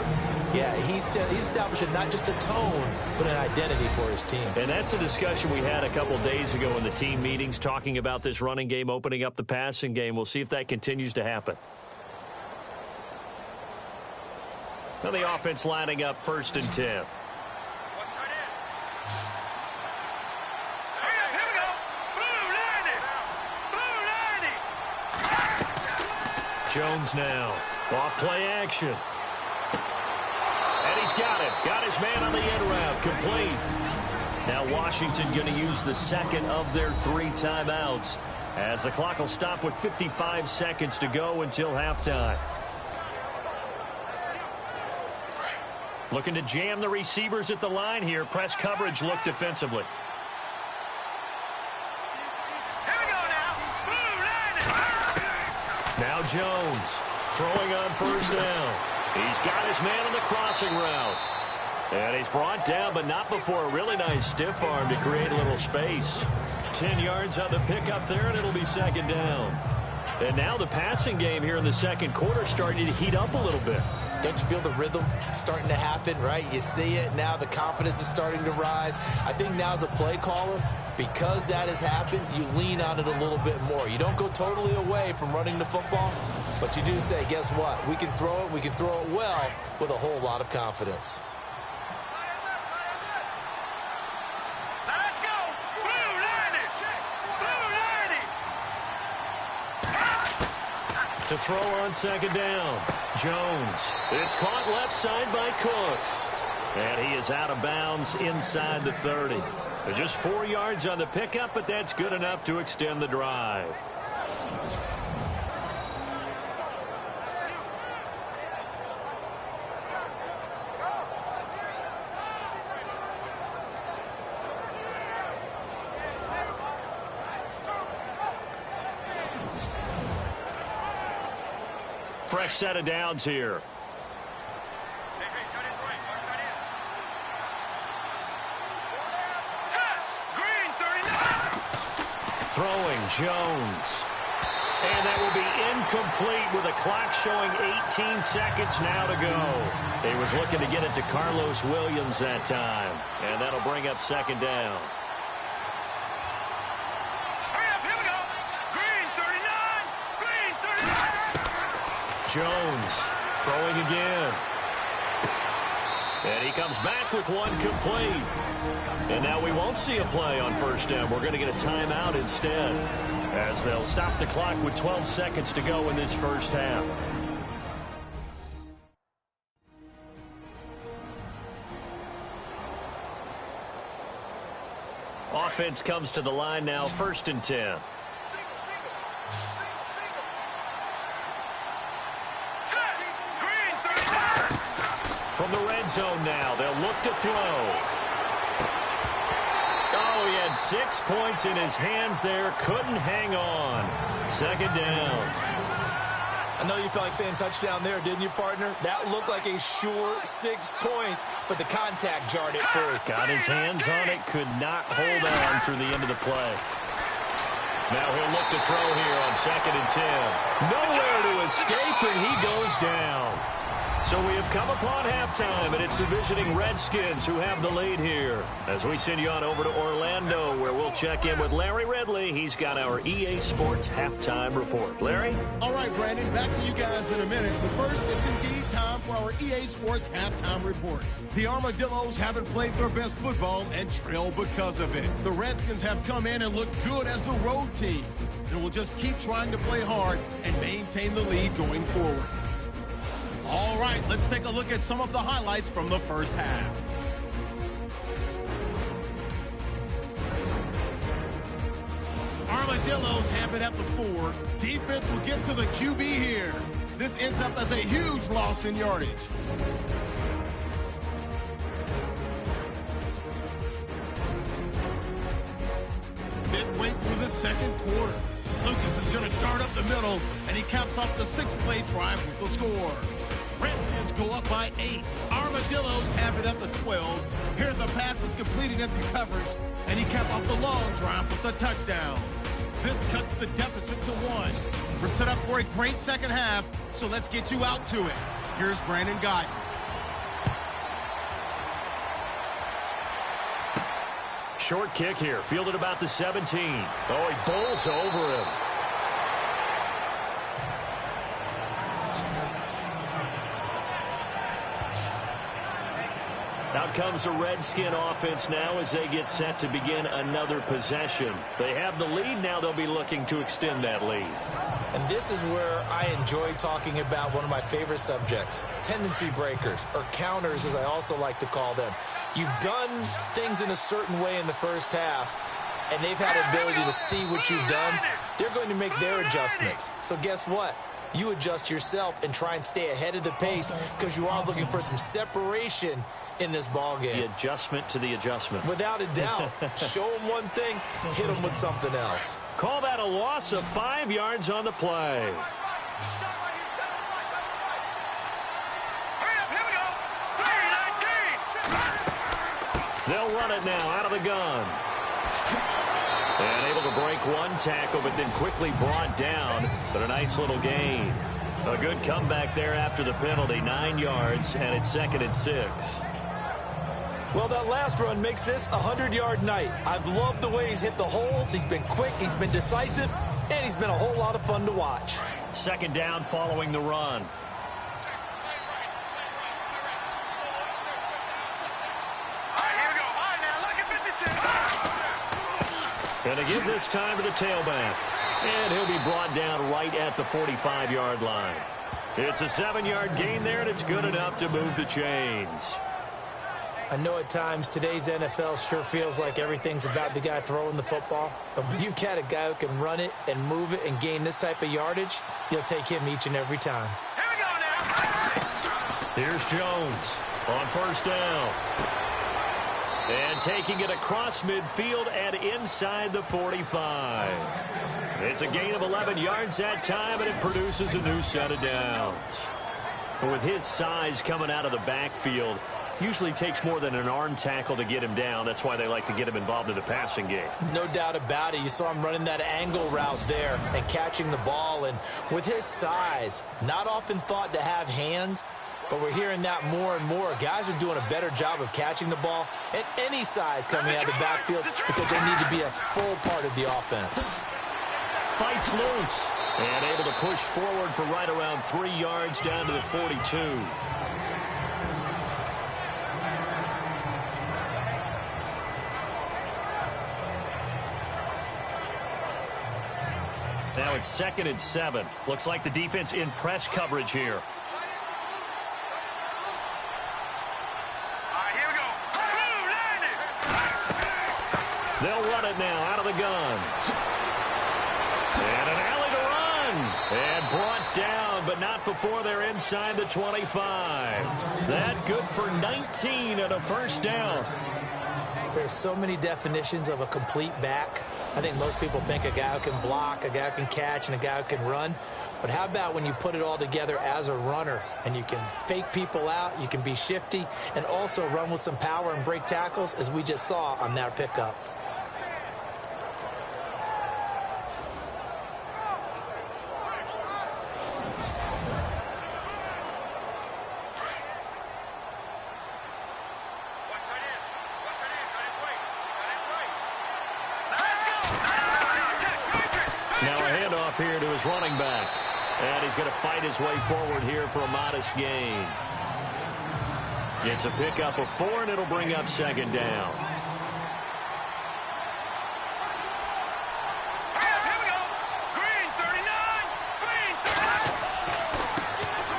Yeah, he's establishing not just a tone, but an identity for his team. And that's a discussion we had a couple days ago in the team meetings, talking about this running game, opening up the passing game. We'll see if that continues to happen. Now the offense lining up 1st and 10. Jones now. Off play action. And he's got it. Got his man on the end route. Complete. Now Washington going to use the second of their 3 timeouts, as the clock will stop with 55 seconds to go until halftime. Looking to jam the receivers at the line here. Press coverage look defensively. Now Jones throwing on 1st down. He's got his man on the crossing route. And he's brought down, but not before a really nice stiff arm to create a little space. 10 yards on the pickup there, and it'll be 2nd down. And now the passing game here in the 2nd quarter starting to heat up a little bit. Don't you feel the rhythm starting to happen, right? You see it now. The confidence is starting to rise. I think now as a play caller, because that has happened, you lean on it a little bit more. You don't go totally away from running the football, but you do say, guess what? We can throw it. We can throw it well with a whole lot of confidence. Let's go. Blue line it. Blue line it. To throw on 2nd down. Jones. It's caught left side by Cooks. And he is out of bounds inside the 30. Just 4 yards on the pickup, but that's good enough to extend the drive. Fresh set of downs here. Throwing Jones. And that will be incomplete with a clock showing 18 seconds now to go. He was looking to get it to Carlos Williams that time. And that'll bring up 2nd down. Hurry up, here we go. Green 39. Green 39. Jones throwing again. And he comes back with one complete. And now we won't see a play on 1st down. We're going to get a timeout instead, as they'll stop the clock with 12 seconds to go in this 1st half. Offense comes to the line now, 1st and 10. From the red zone now, they'll look to throw. Oh, he had 6 points in his hands there. Couldn't hang on. 2nd down. I know you felt like saying touchdown there, didn't you, partner? That looked like a sure 6 points, but the contact jarred it free. Got his hands on it, could not hold on through the end of the play. Now he'll look to throw here on 2nd and 10. Nowhere to escape, and he goes down. So we have come upon halftime, and it's the visiting Redskins who have the lead here. As we send you on over to Orlando, where we'll check in with Larry Ridley. He's got our EA Sports halftime report. Larry? All right, Brandon, back to you guys in a minute. But first, it's indeed time for our EA Sports halftime report. The Armadillos haven't played their best football and trail because of it. The Redskins have come in and looked good as the road team, and will just keep trying to play hard and maintain the lead going forward. All right, let's take a look at some of the highlights from the first half. Armadillos have it at the 4. Defense will get to the QB here. This ends up as a huge loss in yardage. Midway through the second quarter, Lucas is going to dart up the middle, and he caps off the 6-play drive with the score. Redskins go up by 8. Armadillos have it at the 12. Here the pass is completed into coverage, and he capped off the long drive with a touchdown. This cuts the deficit to 1. We're set up for a great second half, so let's get you out to it. Here's Brandon Guyton. Short kick here, fielded about the 17. Oh, he bowls over him. Out comes the Redskin offense now as they get set to begin another possession. They have the lead now. They'll be looking to extend that lead. And this is where I enjoy talking about one of my favorite subjects, tendency breakers, or counters as I also like to call them. You've done things in a certain way in the first half, and they've had the ability to see what you've done. They're going to make their adjustments. So guess what? You adjust yourself and try and stay ahead of the pace because you are looking for some separation in this ball game. The adjustment to the adjustment. Without a doubt. Show them one thing, hit them with something else. Call that a loss of 5 yards on the play. They'll run it now out of the gun. And able to break one tackle, but then quickly brought down. But a nice little gain. A good comeback there after the penalty. 9 yards, and it's 2nd and 6. Well, that last run makes this a 100-yard night. I've loved the way he's hit the holes. He's been quick, he's been decisive, and he's been a whole lot of fun to watch. 2nd down following the run. And to give this time to the tailback. And he'll be brought down right at the 45-yard line. It's a 7-yard gain there, and it's good enough to move the chains. I know at times today's NFL sure feels like everything's about the guy throwing the football. But when you've got a guy who can run it and move it and gain this type of yardage, you'll take him each and every time. Here we go now. Here's Jones on 1st down. And taking it across midfield and inside the 45. It's a gain of 11 yards that time, and it produces a new set of downs. But with his size coming out of the backfield, usually takes more than an arm tackle to get him down. That's why they like to get him involved in the passing game. No doubt about it. You saw him running that angle route there and catching the ball. And with his size, not often thought to have hands, but we're hearing that more and more. Guys are doing a better job of catching the ball at any size coming out of the backfield because they need to be a full part of the offense. Fights loose and able to push forward for right around 3 yards down to the 42. Now it's 2nd and 7. Looks like the defense in press coverage here. Here we go. Boom, landed. They'll run it now out of the gun. And an alley to run. And brought down, but not before they're inside the 25. That good for 19 and a 1st down. There's so many definitions of a complete back. I think most people think a guy who can block, a guy who can catch, and a guy who can run. But how about when you put it all together as a runner and you can fake people out, you can be shifty, and also run with some power and break tackles, as we just saw on that pickup. Now a handoff here to his running back. And he's going to fight his way forward here for a modest gain. It's a pickup of 4, and it'll bring up 2nd down.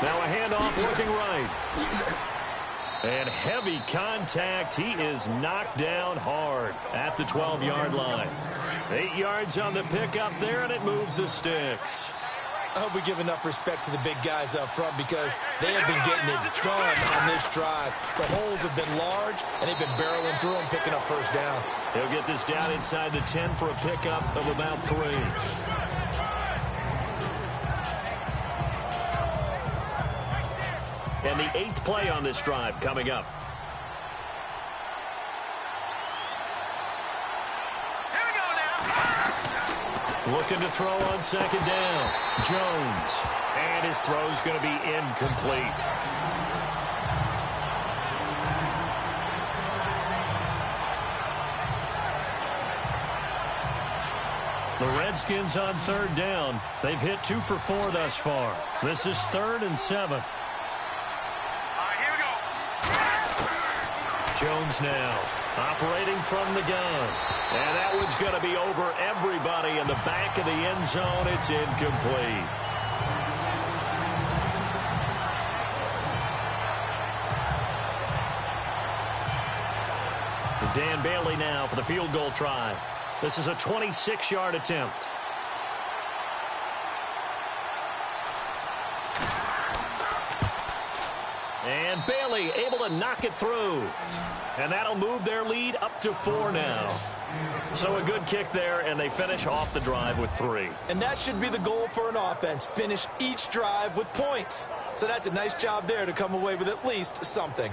Now a handoff looking right. And heavy contact. He is knocked down hard at the 12-yard line. 8 yards on the pickup there, and it moves the sticks. I hope we give enough respect to the big guys up front because they have been getting it done on this drive. The holes have been large, and they've been barreling through them, picking up first downs. He'll get this down inside the 10 for a pickup of about 3. And the 8th play on this drive coming up. Here we go now. Looking to throw on second down. Jones. And his throw's going to be incomplete. The Redskins on third down. They've hit 2 for 4 thus far. This is 3rd and 7. Jones now operating from the gun. And that one's going to be over everybody in the back of the end zone. It's incomplete. Dan Bailey now for the field goal try. This is a 26-yard attempt. And Bailey able to knock it through. And that'll move their lead up to 4 now. So a good kick there, and they finish off the drive with 3. And that should be the goal for an offense. Finish each drive with points. So that's a nice job there to come away with at least something.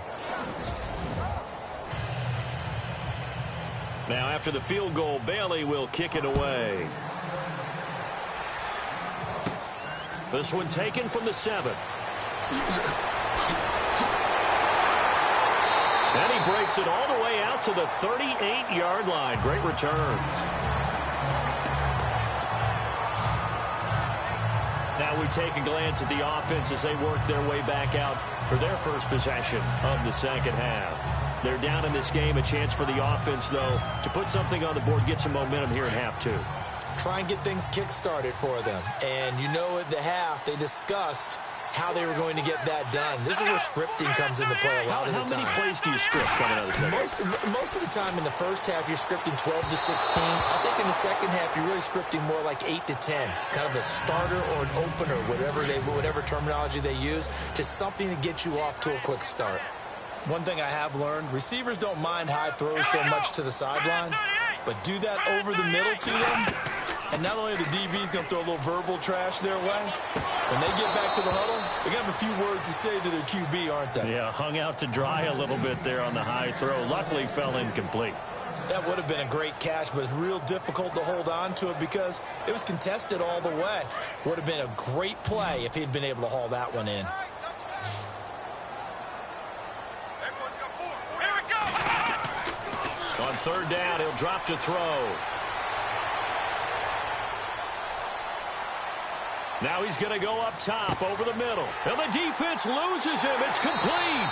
Now after the field goal, Bailey will kick it away. This one taken from the 7. And he breaks it all the way out to the 38-yard line. Great return. Now we take a glance at the offense as they work their way back out for their first possession of the second half. They're down in this game. A chance for the offense, though, to put something on the board, get some momentum here in half 2. Try and get things kick-started for them. And you know at the half they discussed how they were going to get that done. This is where scripting comes into play a lot of the time. How many plays do you script coming out of the second? Most of the time in the first half, you're scripting 12 to 16. I think in the second half, you're really scripting more like 8 to 10. Kind of a starter or an opener, whatever terminology they use, just something to get you off to a quick start. One thing I have learned, receivers don't mind high throws so much to the sideline, but do that over the middle to them, and not only are the DBs going to throw a little verbal trash their way, when they get back to the huddle, they're going to have a few words to say to their QB, aren't they? Yeah, hung out to dry a little bit there on the high throw. Luckily, fell incomplete. That would have been a great catch, but it's real difficult to hold on to it because it was contested all the way. Would have been a great play if he'd been able to haul that one in. On third down, he'll drop to throw. Now he's going to go up top over the middle. And the defense loses him. It's complete.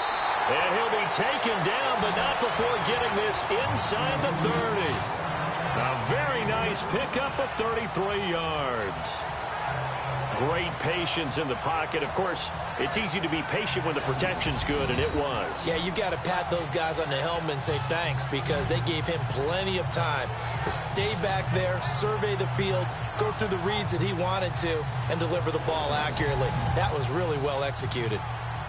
And he'll be taken down, but not before getting this inside the 30. A very nice pickup of 33 yards. Great patience in the pocket. Of course, it's easy to be patient when the protection's good, and it was. Yeah, you got to pat those guys on the helmet and say thanks because they gave him plenty of time to stay back there, survey the field, go through the reads that he wanted to, and deliver the ball accurately. That was really well executed.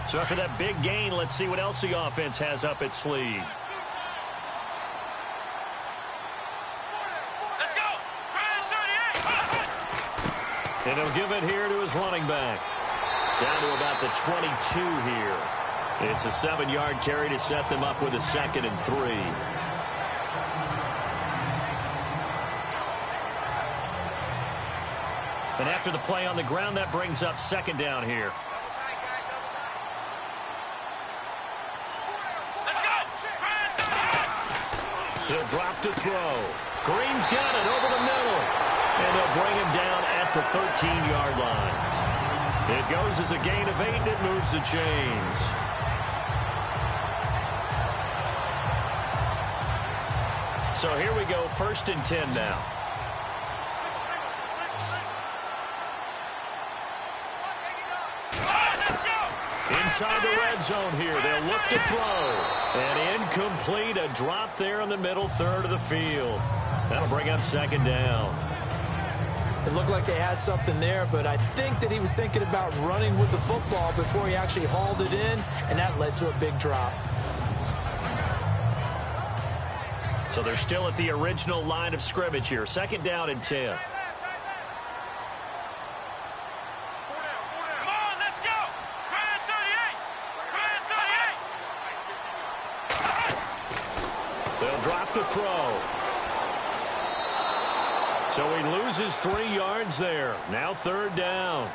So after that big gain, let's see what else the offense has up its sleeve. And he'll give it here to his running back. Down to about the 22 here. It's a 7-yard carry to set them up with a 2nd and 3. And after the play on the ground, that brings up 2nd down here. He'll drop to throw. Green's got it over the middle. And they'll bring him down at the 13-yard line. It goes as a gain of 8, and it moves the chains. So here we go, 1st and 10 now. inside the red zone here. They'll look to throw. And incomplete, a drop there in the middle third of the field. That'll bring up second down. It looked like they had something there, but I think that he was thinking about running with the football before he actually hauled it in, and that led to a big drop. So they're still at the original line of scrimmage here. Second down and 10. They'll drop the throw. So he loses 3 yards there. Now third down.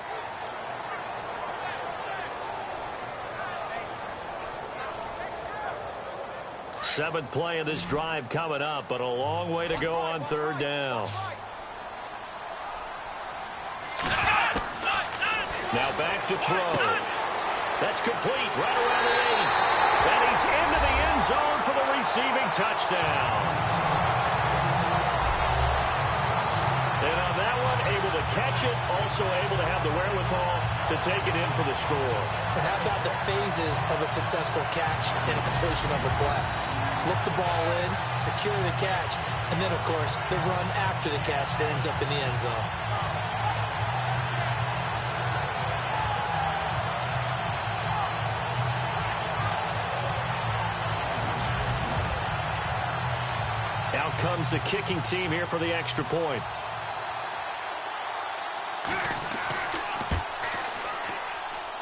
Seventh play of this drive coming up, but a long way to go on third down. Now back to throw. That's complete right around the 8. And he's into the end zone for the receiving touchdown. And on that one, able to catch it, also able to have the wherewithal to take it in for the score. And how about the phases of a successful catch and a completion of a play? Look the ball in, secure the catch, and then, of course, the run after the catch that ends up in the end zone. Out comes the kicking team here for the extra point.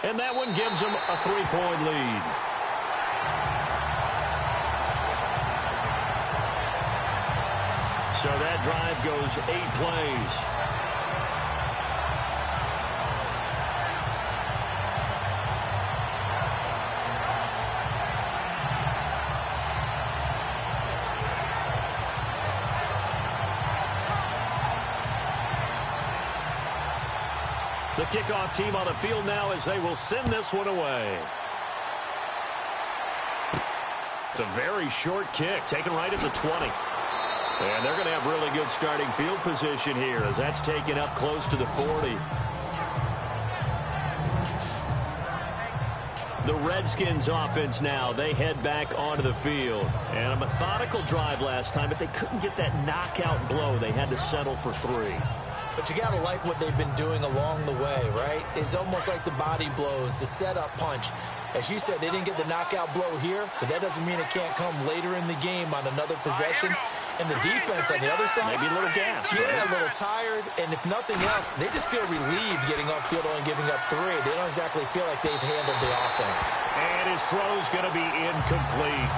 And that one gives them a 3-point lead. So that drive goes 8 plays. The kickoff team on the field now as they will send this one away. It's a very short kick, taken right at the 20. And they're going to have really good starting field position here as that's taken up close to the 40. The Redskins offense now, they head back onto the field. And a methodical drive last time, but they couldn't get that knockout blow. They had to settle for 3. But you got to like what they've been doing along the way, right? It's almost like the body blows, the setup punch. As you said, they didn't get the knockout blow here, but that doesn't mean it can't come later in the game on another possession. And the defense on the other side, maybe a little gas. Yeah, right? a little tired. And if nothing else, they just feel relieved getting off field only giving up 3. They don't exactly feel like they've handled the offense. And his throw's going to be incomplete.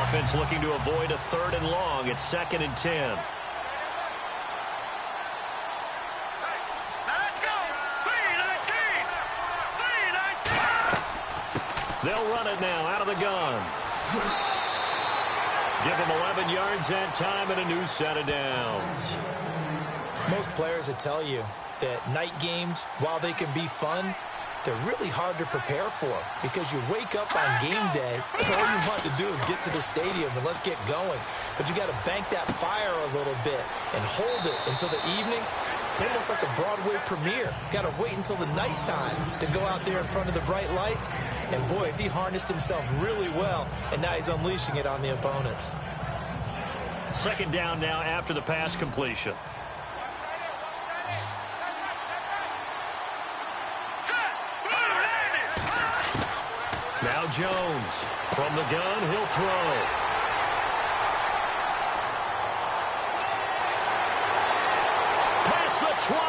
Offense looking to avoid a 3rd and long. It's 2nd and 10. Let's go! 3-19! They'll run it now out of the gun. Give them 11 yards that time and a new set of downs. Most players will tell you that night games, while they can be fun, they're really hard to prepare for because you wake up on game day and all you want to do is get to the stadium and let's get going. But you got to bank that fire a little bit and hold it until the evening. It's almost like a Broadway premiere. Got to wait until the nighttime to go out there in front of the bright lights. And boy, has he harnessed himself really well, and now he's unleashing it on the opponents. Second down now after the pass completion. Now Jones from the gun, he'll throw. Past the 20.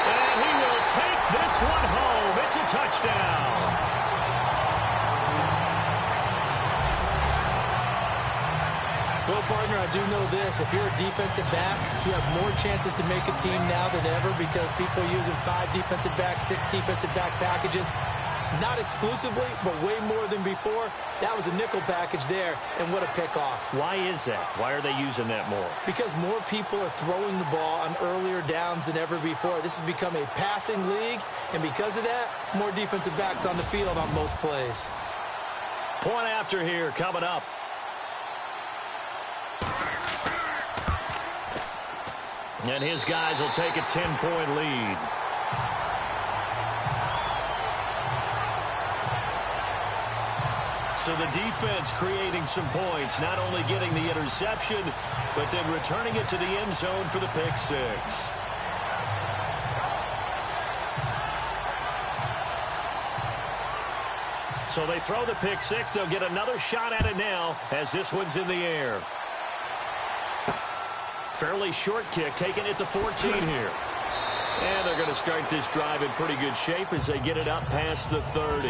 And he will take this one home. It's a touchdown. Well, partner, I do know this. If you're a defensive back, you have more chances to make a team now than ever because people are using 5 defensive backs, 6 defensive back packages. Not exclusively, but way more than before. That was a nickel package there, and what a pickoff. Why is that? Why are they using that more? Because more people are throwing the ball on earlier downs than ever before. This has become a passing league, and because of that, more defensive backs on the field on most plays. Point after here coming up. And his guys will take a 10-point lead. So the defense creating some points, not only getting the interception, but then returning it to the end zone for the pick six. So they throw the pick six. They'll get another shot at it now as this one's in the air. Fairly short kick, taking it to 14 here. And they're going to start this drive in pretty good shape as they get it up past the 30.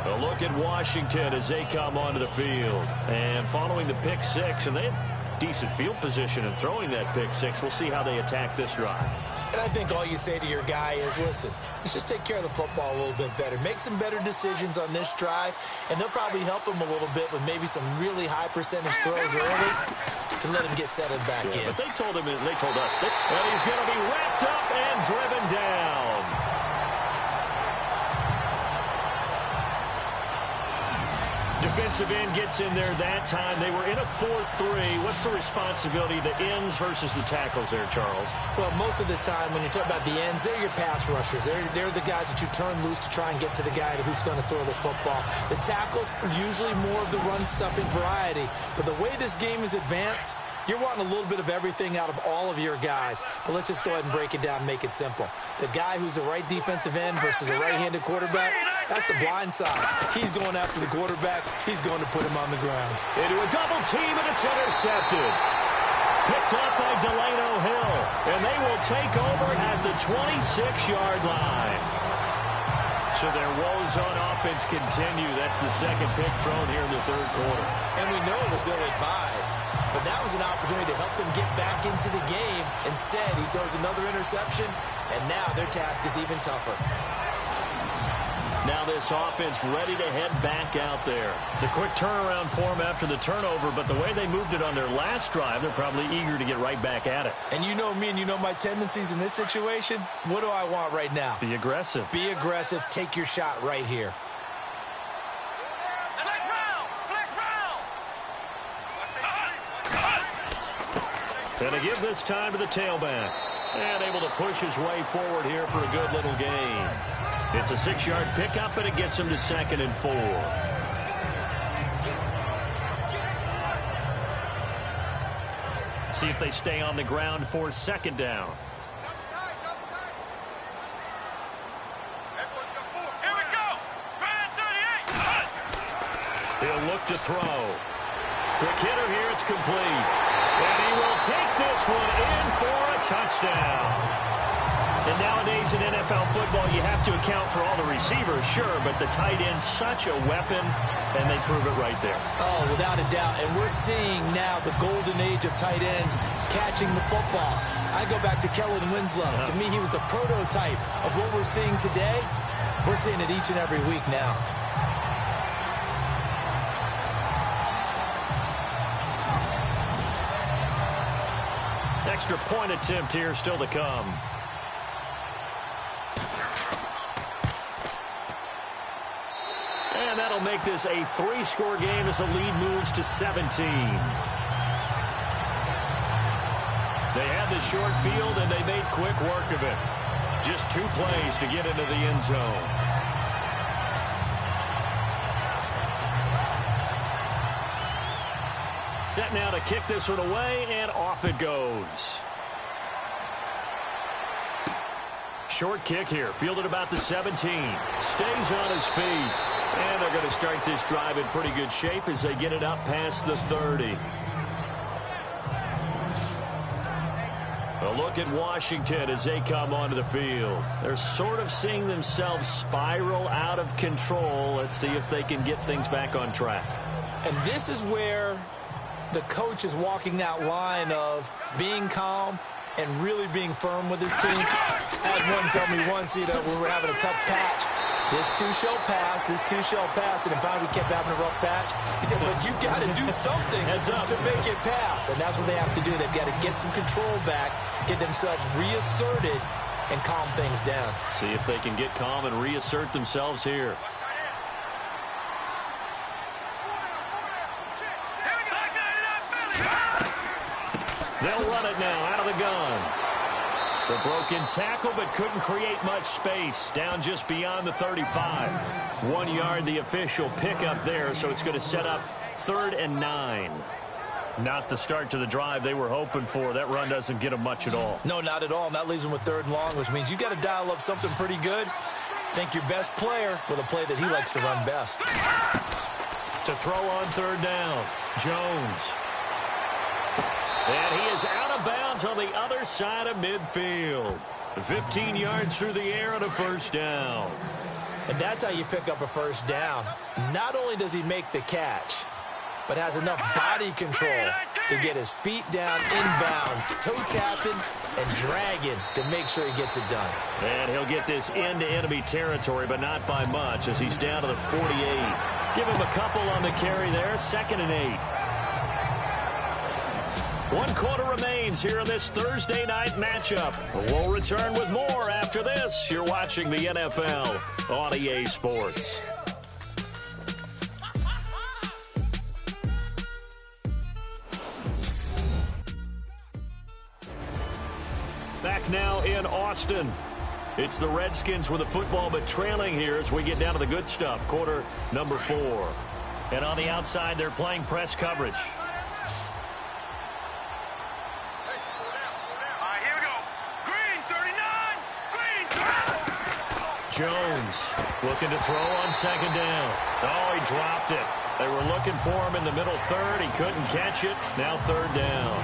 A look at Washington as they come onto the field. And following the pick six, and they have decent field position in throwing that pick six. We'll see how they attack this drive. And I think all you say to your guy is, listen, let's just take care of the football a little bit better. Make some better decisions on this drive, and they'll probably help him a little bit with maybe some really high percentage throws early to let him get settled back in. But they told us that he's going to be wrapped up and driven down. Defensive end gets in there that time. They were in a 4-3. What's the responsibility of the ends versus the tackles there, Charles? Well, most of the time when you talk about the ends, they're your pass rushers. They're the guys that you turn loose to try and get to the guy who's going to throw the football. The tackles are usually more of the run-stuffing variety. But the way this game is advanced, you're wanting a little bit of everything out of all of your guys. But let's just go ahead and break it down and make it simple. The guy who's the right defensive end versus a right-handed quarterback, that's the blind side. He's going after the quarterback. He's going to put him on the ground. Into a double team, and it's intercepted. Picked up by Delano Hill. And they will take over at the 26-yard line. So their woes on offense continue. That's the second pick thrown here in the third quarter. And we know it was ill-advised. But that was an opportunity to help them get back into the game. Instead, he throws another interception, and now their task is even tougher. Now this offense ready to head back out there. It's a quick turnaround for them after the turnover, but the way they moved it on their last drive, they're probably eager to get right back at it. And you know me and you know my tendencies in this situation. What do I want right now? Be aggressive. Be aggressive. Take your shot right here. And to give this time to the tailback. And able to push his way forward here for a good little gain. It's a 6-yard pickup, and it gets him to 2nd and 4. See if they stay on the ground for 2nd down. Here we go. Grand 38. He'll look to throw. Quick hitter here. It's complete. And he will take this one in for a touchdown. And nowadays in NFL football, you have to account for all the receivers, sure, but the tight end's such a weapon, and they prove it right there. Oh, without a doubt. And we're seeing now the golden age of tight ends catching the football. I go back to Kellen Winslow. To me, he was the prototype of what we're seeing today. We're seeing it each and every week now. Extra point attempt here still to come. And that'll make this a 3-score game as the lead moves to 17. They had the short field, and they made quick work of it. Just 2 plays to get into the end zone. Set now to kick this one away, and off it goes. Short kick here, fielded about the 17. Stays on his feet. And they're going to start this drive in pretty good shape as they get it up past the 30. A look at Washington as they come onto the field. They're sort of seeing themselves spiral out of control. Let's see if they can get things back on track. And this is where the coach is walking that line of being calm and really being firm with his team. I had one tell me once, when we were having a tough patch, this too shall pass, this too shall pass. And finally we kept having a rough patch. He said, but you got to do something to make it pass. And that's what they have to do. They've got to get some control back, get themselves reasserted, and calm things down. See if they can get calm and reassert themselves here. They'll run it now out of the gun. The broken tackle, but couldn't create much space. Down just beyond the 35. 1 yard, the official pickup there, so it's going to set up 3rd and 9. Not the start to the drive they were hoping for. That run doesn't get them much at all. No, not at all. And that leaves them with 3rd and long, which means you got to dial up something pretty good. Think your best player with a play that he likes to run best. To throw on 3rd down, Jones. And he is out of bounds on the other side of midfield. 15 yards through the air and a 1st down. And that's how you pick up a 1st down. Not only does he make the catch, but has enough body control to get his feet down inbounds, toe tapping and dragging to make sure he gets it done. And he'll get this into enemy territory, but not by much as he's down to the 48. Give him a couple on the carry there, 2nd and 8. 1 quarter remains here in this Thursday night matchup. We'll return with more after this. You're watching the NFL on EA Sports. Back now in Austin. It's the Redskins with the football, but trailing here as we get down to the good stuff. Quarter number 4. And on the outside, they're playing press coverage. Jones looking to throw on 2nd down. Oh, he dropped it. They were looking for him in the middle 3rd. He couldn't catch it. Now 3rd down.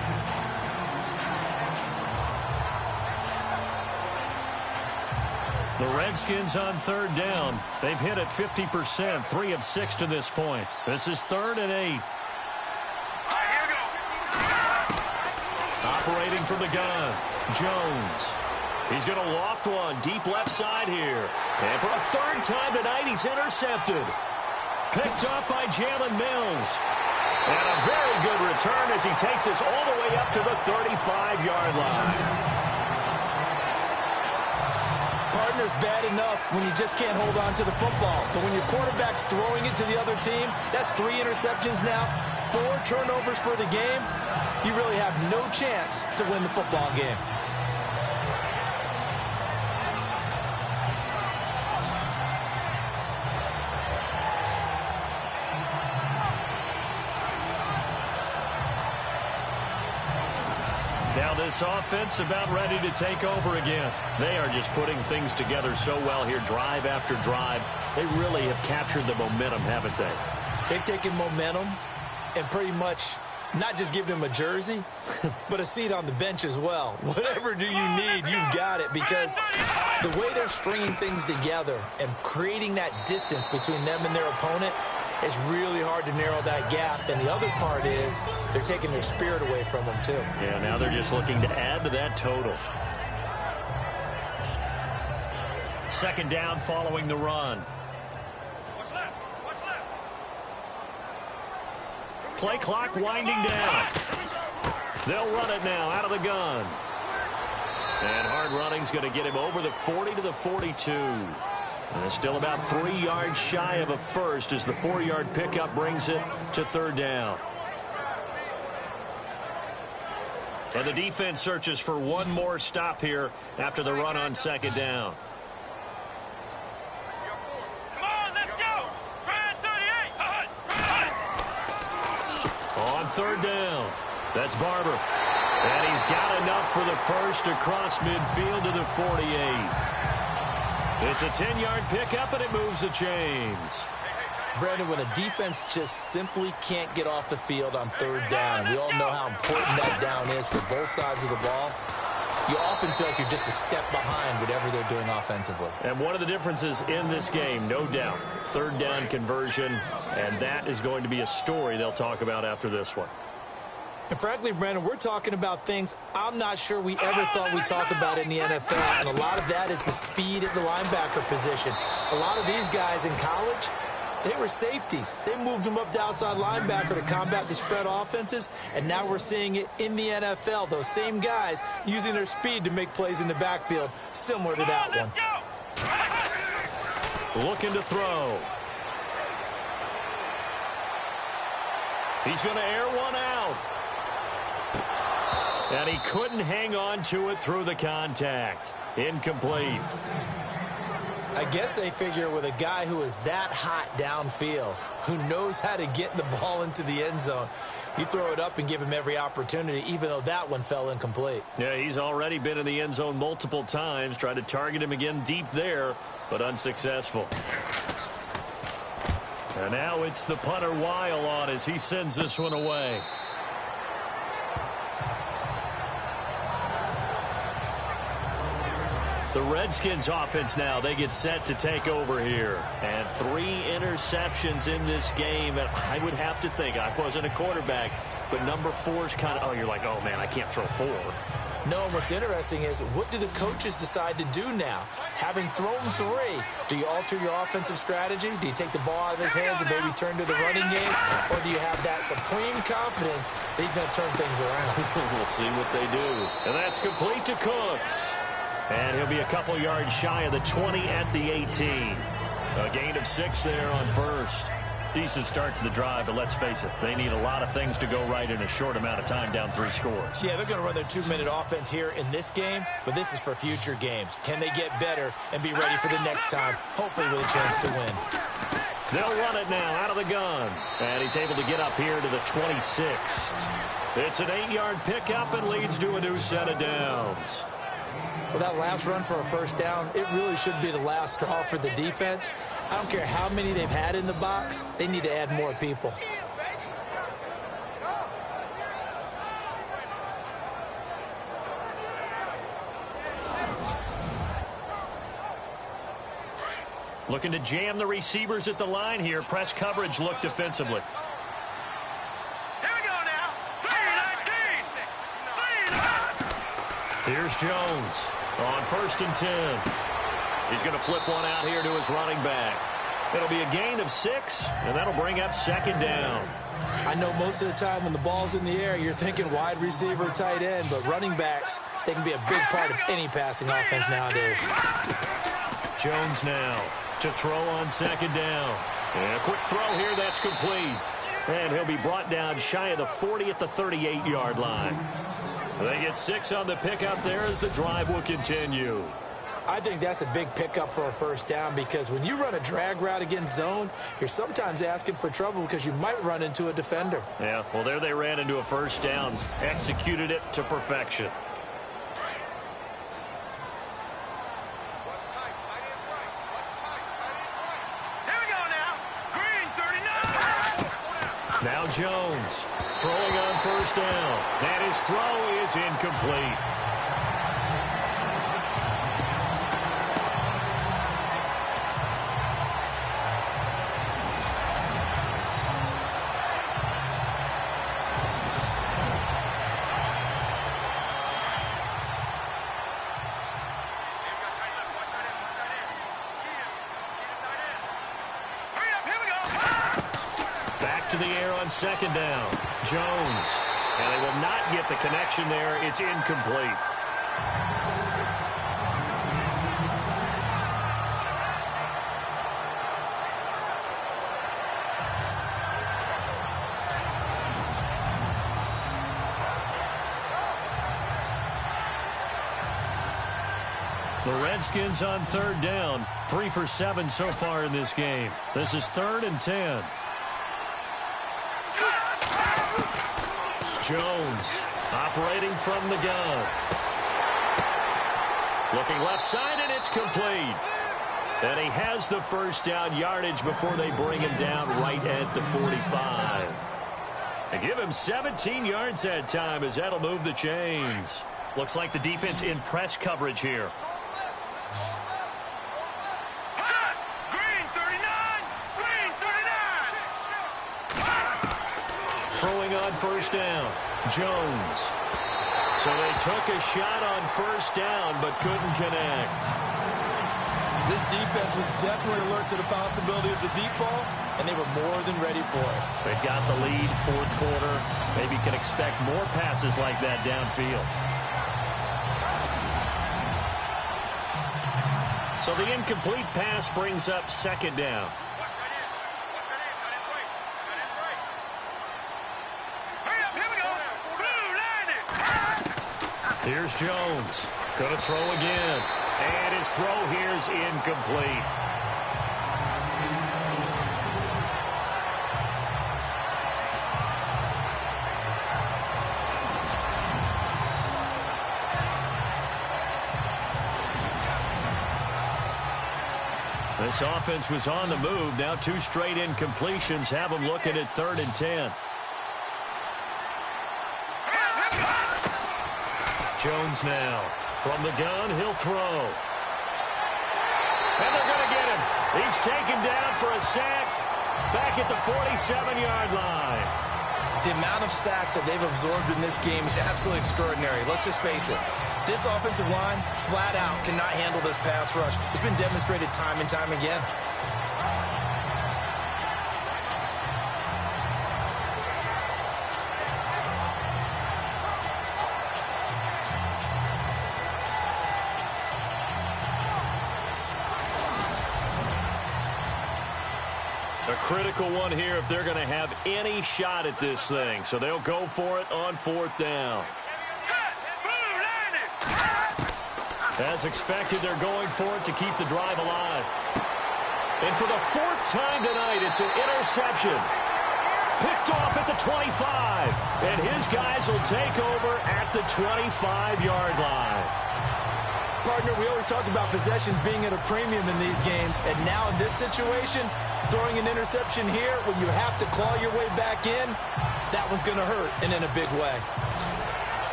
The Redskins on 3rd down. They've hit it 50%, 3 of 6 to this point. This is 3rd and 8. Operating from the gun, Jones. He's going to loft one deep left side here. And for a 3rd time tonight, he's intercepted. Picked up by Jalen Mills. And a very good return as he takes us all the way up to the 35-yard line. Partner's bad enough when you just can't hold on to the football. But when your quarterback's throwing it to the other team, that's 3 interceptions now, 4 turnovers for the game. You really have no chance to win the football game. Now this offense about ready to take over again. They are just putting things together so well here, drive after drive. They really have captured the momentum, haven't they? They've taken momentum and pretty much not just given him a jersey, but a seat on the bench as well. Whatever do you need, you've got it, because the way they're stringing things together and creating that distance between them and their opponent, it's really hard to narrow that gap. And the other part is they're taking their spirit away from them, too. Yeah, now they're just looking to add to that total. 2nd down following the run. Play clock winding down. They'll run it now out of the gun. And hard running's going to get him over the 40 to the 42. And it's still about 3 yards shy of a 1st as the 4-yard pickup brings it to 3rd down. And the defense searches for one more stop here after the run on 2nd down. Come on, let's go. Brad 38. On 3rd down, that's Barber. And he's got enough for the 1st across midfield to the 48. It's a 10-yard pickup, and it moves the chains. Brandon, when a defense just simply can't get off the field on 3rd down, we all know how important that down is for both sides of the ball. You often feel like you're just a step behind whatever they're doing offensively. And one of the differences in this game, no doubt, 3rd down conversion, and that is going to be a story they'll talk about after this one. And frankly, Brandon, we're talking about things I'm not sure we ever thought we'd talk about in the NFL. And a lot of that is the speed at the linebacker position. A lot of these guys in college, they were safeties. They moved them up to outside linebacker to combat the spread offenses. And now we're seeing it in the NFL. Those same guys using their speed to make plays in the backfield, similar to that one. Looking to throw. He's going to air one out. And he couldn't hang on to it through the contact. Incomplete. I guess they figure with a guy who is that hot downfield, who knows how to get the ball into the end zone, you throw it up and give him every opportunity, even though that one fell incomplete. Yeah, he's already been in the end zone multiple times. Tried to target him again deep there, but unsuccessful. And now it's the punter Weil on as he sends this one away. The Redskins offense now, they get set to take over here. And 3 interceptions in this game. And I would have to think, I wasn't a quarterback, but number 4 is kind of, oh, you're like, oh, man, I can't throw 4. No, what's interesting is what do the coaches decide to do now? Having thrown 3, do you alter your offensive strategy? Do you take the ball out of his hands and maybe turn to the running game? Or do you have that supreme confidence that he's going to turn things around? We'll see what they do. And that's complete to Cooks. And he'll be a couple yards shy of the 20 at the 18. A gain of 6 there on first. Decent start to the drive, but let's face it, they need a lot of things to go right in a short amount of time, down 3 scores. Yeah, they're going to run their 2-minute offense here in this game, but this is for future games. Can they get better and be ready for the next time, hopefully with a chance to win? They'll run it now out of the gun. And he's able to get up here to the 26. It's an 8-yard pickup and leads to a new set of downs. Well, that last run for a first down, it really should be the last straw for the defense. I don't care how many they've had in the box. They need to add more people. Looking to jam the receivers at the line here. Press coverage look defensively. Here we go now. 3-19. Here's Jones on 1st and 10. He's going to flip one out here to his running back. It'll be a gain of 6, and that'll bring up 2nd down. I know most of the time when the ball's in the air, you're thinking wide receiver, tight end, but running backs, they can be a big part of any passing offense nowadays. Jones now to throw on 2nd down. And a quick throw here, that's complete. And he'll be brought down shy of the 40 at the 38-yard line. They get 6 on the pickup there as the drive will continue. I think that's a big pickup for a first down because when you run a drag route against zone, you're sometimes asking for trouble because you might run into a defender. Yeah, well, there they ran into a first down, executed it to perfection. Here we go now. Green 39. Now Jones throwing on 1st down. And his throw is incomplete. To the air on 2nd down. Jones. And they will not get the connection there. It's incomplete. The Redskins on 3rd down. 3 for 7 so far in this game. This is 3rd and 10. Jones operating from the gun. Looking left side, and it's complete. And he has the first down yardage before they bring him down right at the 45. They give him 17 yards that time as that'll move the chains. Looks like the defense in press coverage here. Throwing on 1st down, Jones. So they took a shot on 1st down, but couldn't connect. This defense was definitely alert to the possibility of the deep ball, and they were more than ready for it. They've got the lead, 4th quarter. Maybe can expect more passes like that downfield. So the incomplete pass brings up 2nd down. Here's Jones. Going to throw again. And his throw here's incomplete. This offense was on the move. Now 2 straight incompletions have them looking at 3rd and 10. Jones now. From the gun, he'll throw. And they're going to get him. He's taken down for a sack back at the 47-yard line. The amount of sacks that they've absorbed in this game is absolutely extraordinary. Let's just face it. This offensive line, flat out, cannot handle this pass rush. It's been demonstrated time and time again. A critical one here if they're going to have any shot at this thing. So they'll go for it on 4th down. As expected, they're going for it to keep the drive alive. And for the 4th time tonight, it's an interception. Picked off at the 25. And his guys will take over at the 25-yard line. Partner, we always talk about possessions being at a premium in these games. And now in this situation, throwing an interception here when you have to claw your way back in, that one's going to hurt, and in a big way.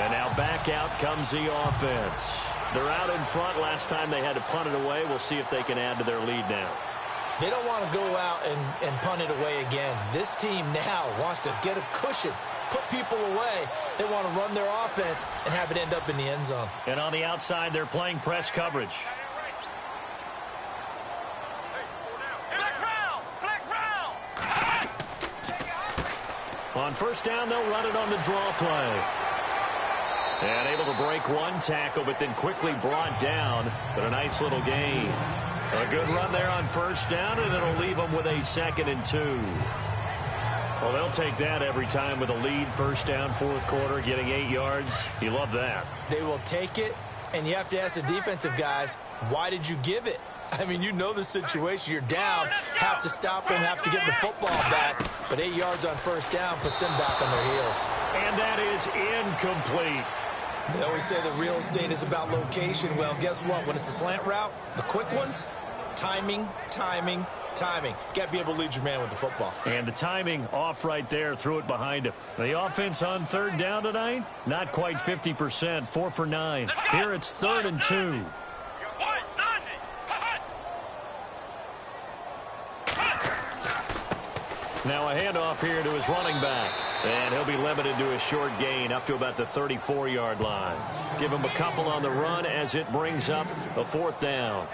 And now back out comes the offense. They're out in front. Last time they had to punt it away. We'll see if they can add to their lead now. They don't want to go out and punt it away again. This team now wants to get a cushion, put people away. They want to run their offense and have it end up in the end zone. And on the outside, they're playing press coverage. On 1st down, they'll run it on the draw play. And able to break one tackle, but then quickly brought down. But a nice little gain. A good run there on 1st down, and it'll leave them with a 2nd and 2. Well, they'll take that every time with a lead. 1st down, 4th quarter, getting 8 yards. You love that. They will take it, and you have to ask the defensive guys, why did you give it? I mean, you know the situation. You're down, have to stop them, have to get the football back. But 8 yards on 1st down puts them back on their heels. And that is incomplete. They always say that real estate is about location. Well, guess what? When it's a slant route, the quick ones, timing, timing, timing. Got to be able to lead your man with the football. And the timing off right there, threw it behind him. The offense on 3rd down tonight, not quite 50%, 4 for 9. Here it's 3rd and 2. Now a handoff here to his running back. And he'll be limited to a short gain up to about the 34-yard line. Give him a couple on the run as it brings up a 4th down.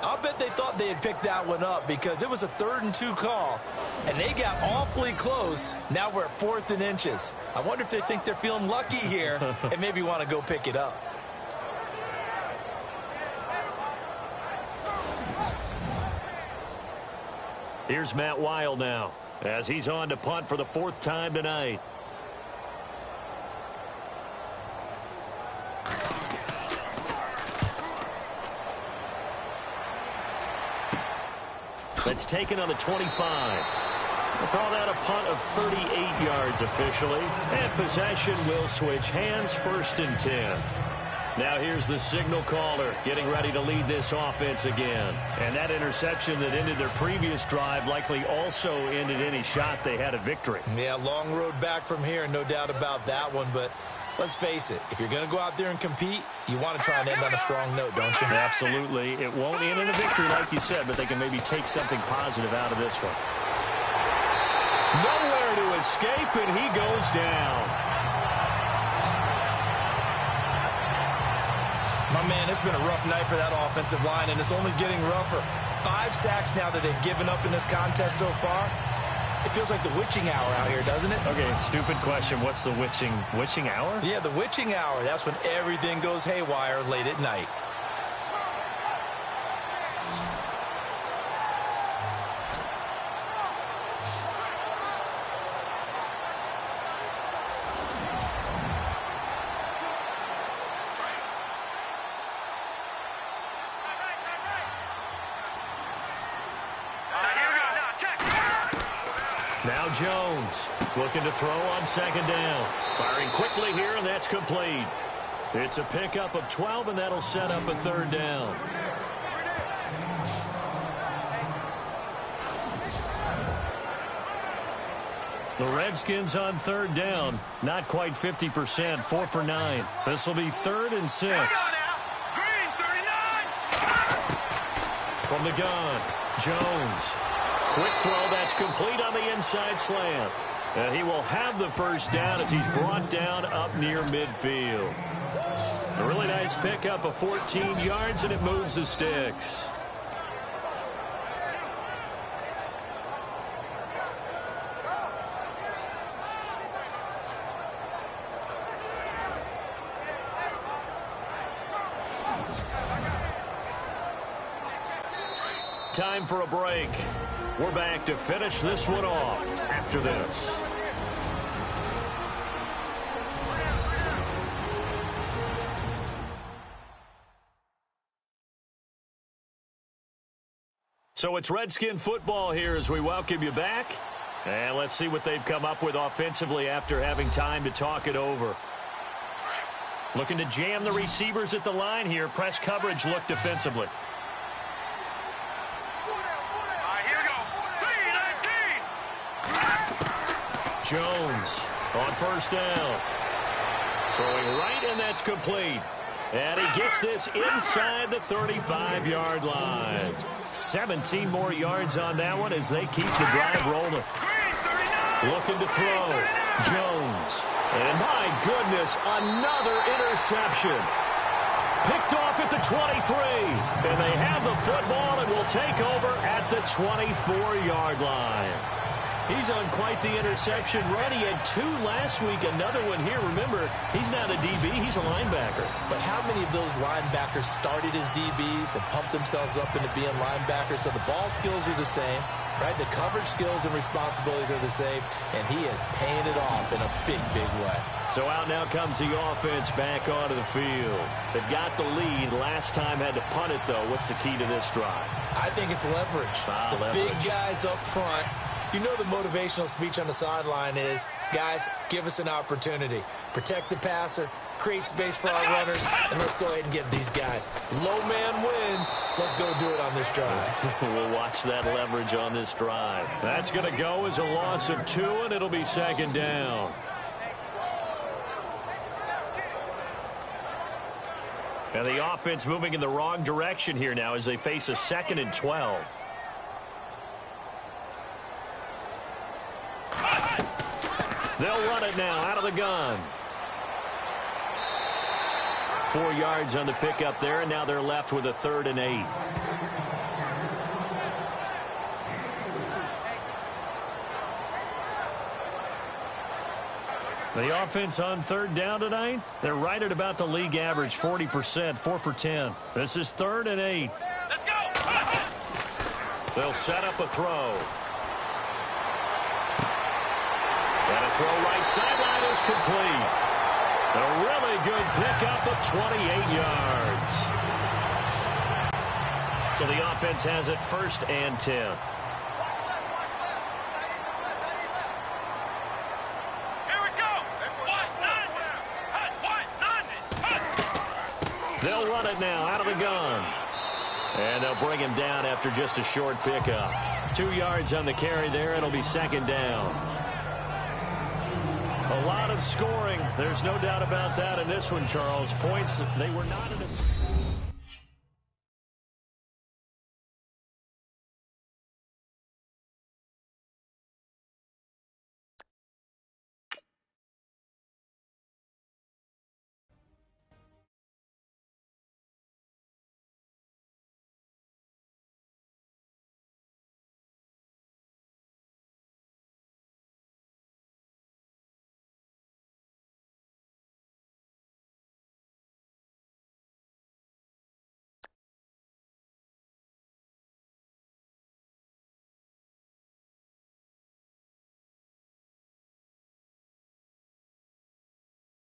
I'll bet they thought they had picked that one up because it was a 3rd and 2 call. And they got awfully close. Now we're at 4th and inches. I wonder if they think they're feeling lucky here and maybe want to go pick it up. Here's Matt Weil now as he's on to punt for the 4th time tonight. That's taken on the 25. We'll call that a punt of 38 yards officially. And possession will switch hands, 1st and 10. Now here's the signal caller getting ready to lead this offense again. And that interception that ended their previous drive likely also ended any shot they had at victory. Yeah, long road back from here, no doubt about that one. But let's face it, if you're going to go out there and compete, you want to try and end on a strong note, don't you? Absolutely. It won't end in a victory like you said, but they can maybe take something positive out of this one. Nowhere to escape, and he goes down. My man, it's been a rough night for that offensive line, and it's only getting rougher. 5 sacks now that they've given up in this contest so far. It feels like the witching hour out here, doesn't it? Okay, stupid question. What's the witching hour? Yeah, the witching hour. That's when everything goes haywire late at night. Now Jones looking to throw on second down. Firing quickly here, and that's complete. It's a pickup of 12, and that'll set up a third down. The Redskins on third down, not quite 50%, 4 for 9. This will be 3rd and 6. Green 39. From the gun, Jones. Quick throw, that's complete on the inside slant. And he will have the first down as he's brought down up near midfield. A really nice pickup of 14 yards, and it moves the sticks. Time for a break. We're back to finish this one off after this. So it's Redskin football here as we welcome you back. And let's see what they've come up with offensively after having time to talk it over. Looking to jam the receivers at the line here. Press coverage look defensively. Jones on first down. Throwing right, and that's complete. And he gets this inside the 35-yard line. 17 more yards on that one as they keep the drive rolling. Looking to throw. Jones. And my goodness, another interception. Picked off at the 23. And they have the football and will take over at the 24-yard line. He's on quite the interception run. He had 2 last week, another one here. Remember, he's not a DB, he's a linebacker. But how many of those linebackers started as DBs and pumped themselves up into being linebackers? So the ball skills are the same, right? The coverage skills and responsibilities are the same, and he has paid it off in a big, big way. So out now comes the offense back onto the field. They've got the lead. Last time had to punt it, though. What's the key to this drive? I think it's leverage. The big guys up front. You know the motivational speech on the sideline is, guys, give us an opportunity. Protect the passer, create space for our runners, and let's go ahead and get these guys. Low man wins. Let's go do it on this drive. We'll watch that leverage on this drive. That's going to go as a loss of 2, and it'll be second down. And the offense moving in the wrong direction here now as they face a 2nd and 12. They'll run it now out of the gun. 4 yards on the pickup there, and now they're left with a 3rd and 8. The offense on 3rd down tonight, they're right at about the league average, 40%, 4 for 10. This is 3rd and 8. Let's go. They'll set up a throw. And a throw right sideline is complete. A really good pickup of 28 yards. So the offense has it 1st and 10. Here we go. They'll run it now out of the gun. And they'll bring him down after just a short pickup. 2 yards on the carry there. It'll be second down. A lot of scoring. There's no doubt about that in this one, Charles. Points, they were not in a...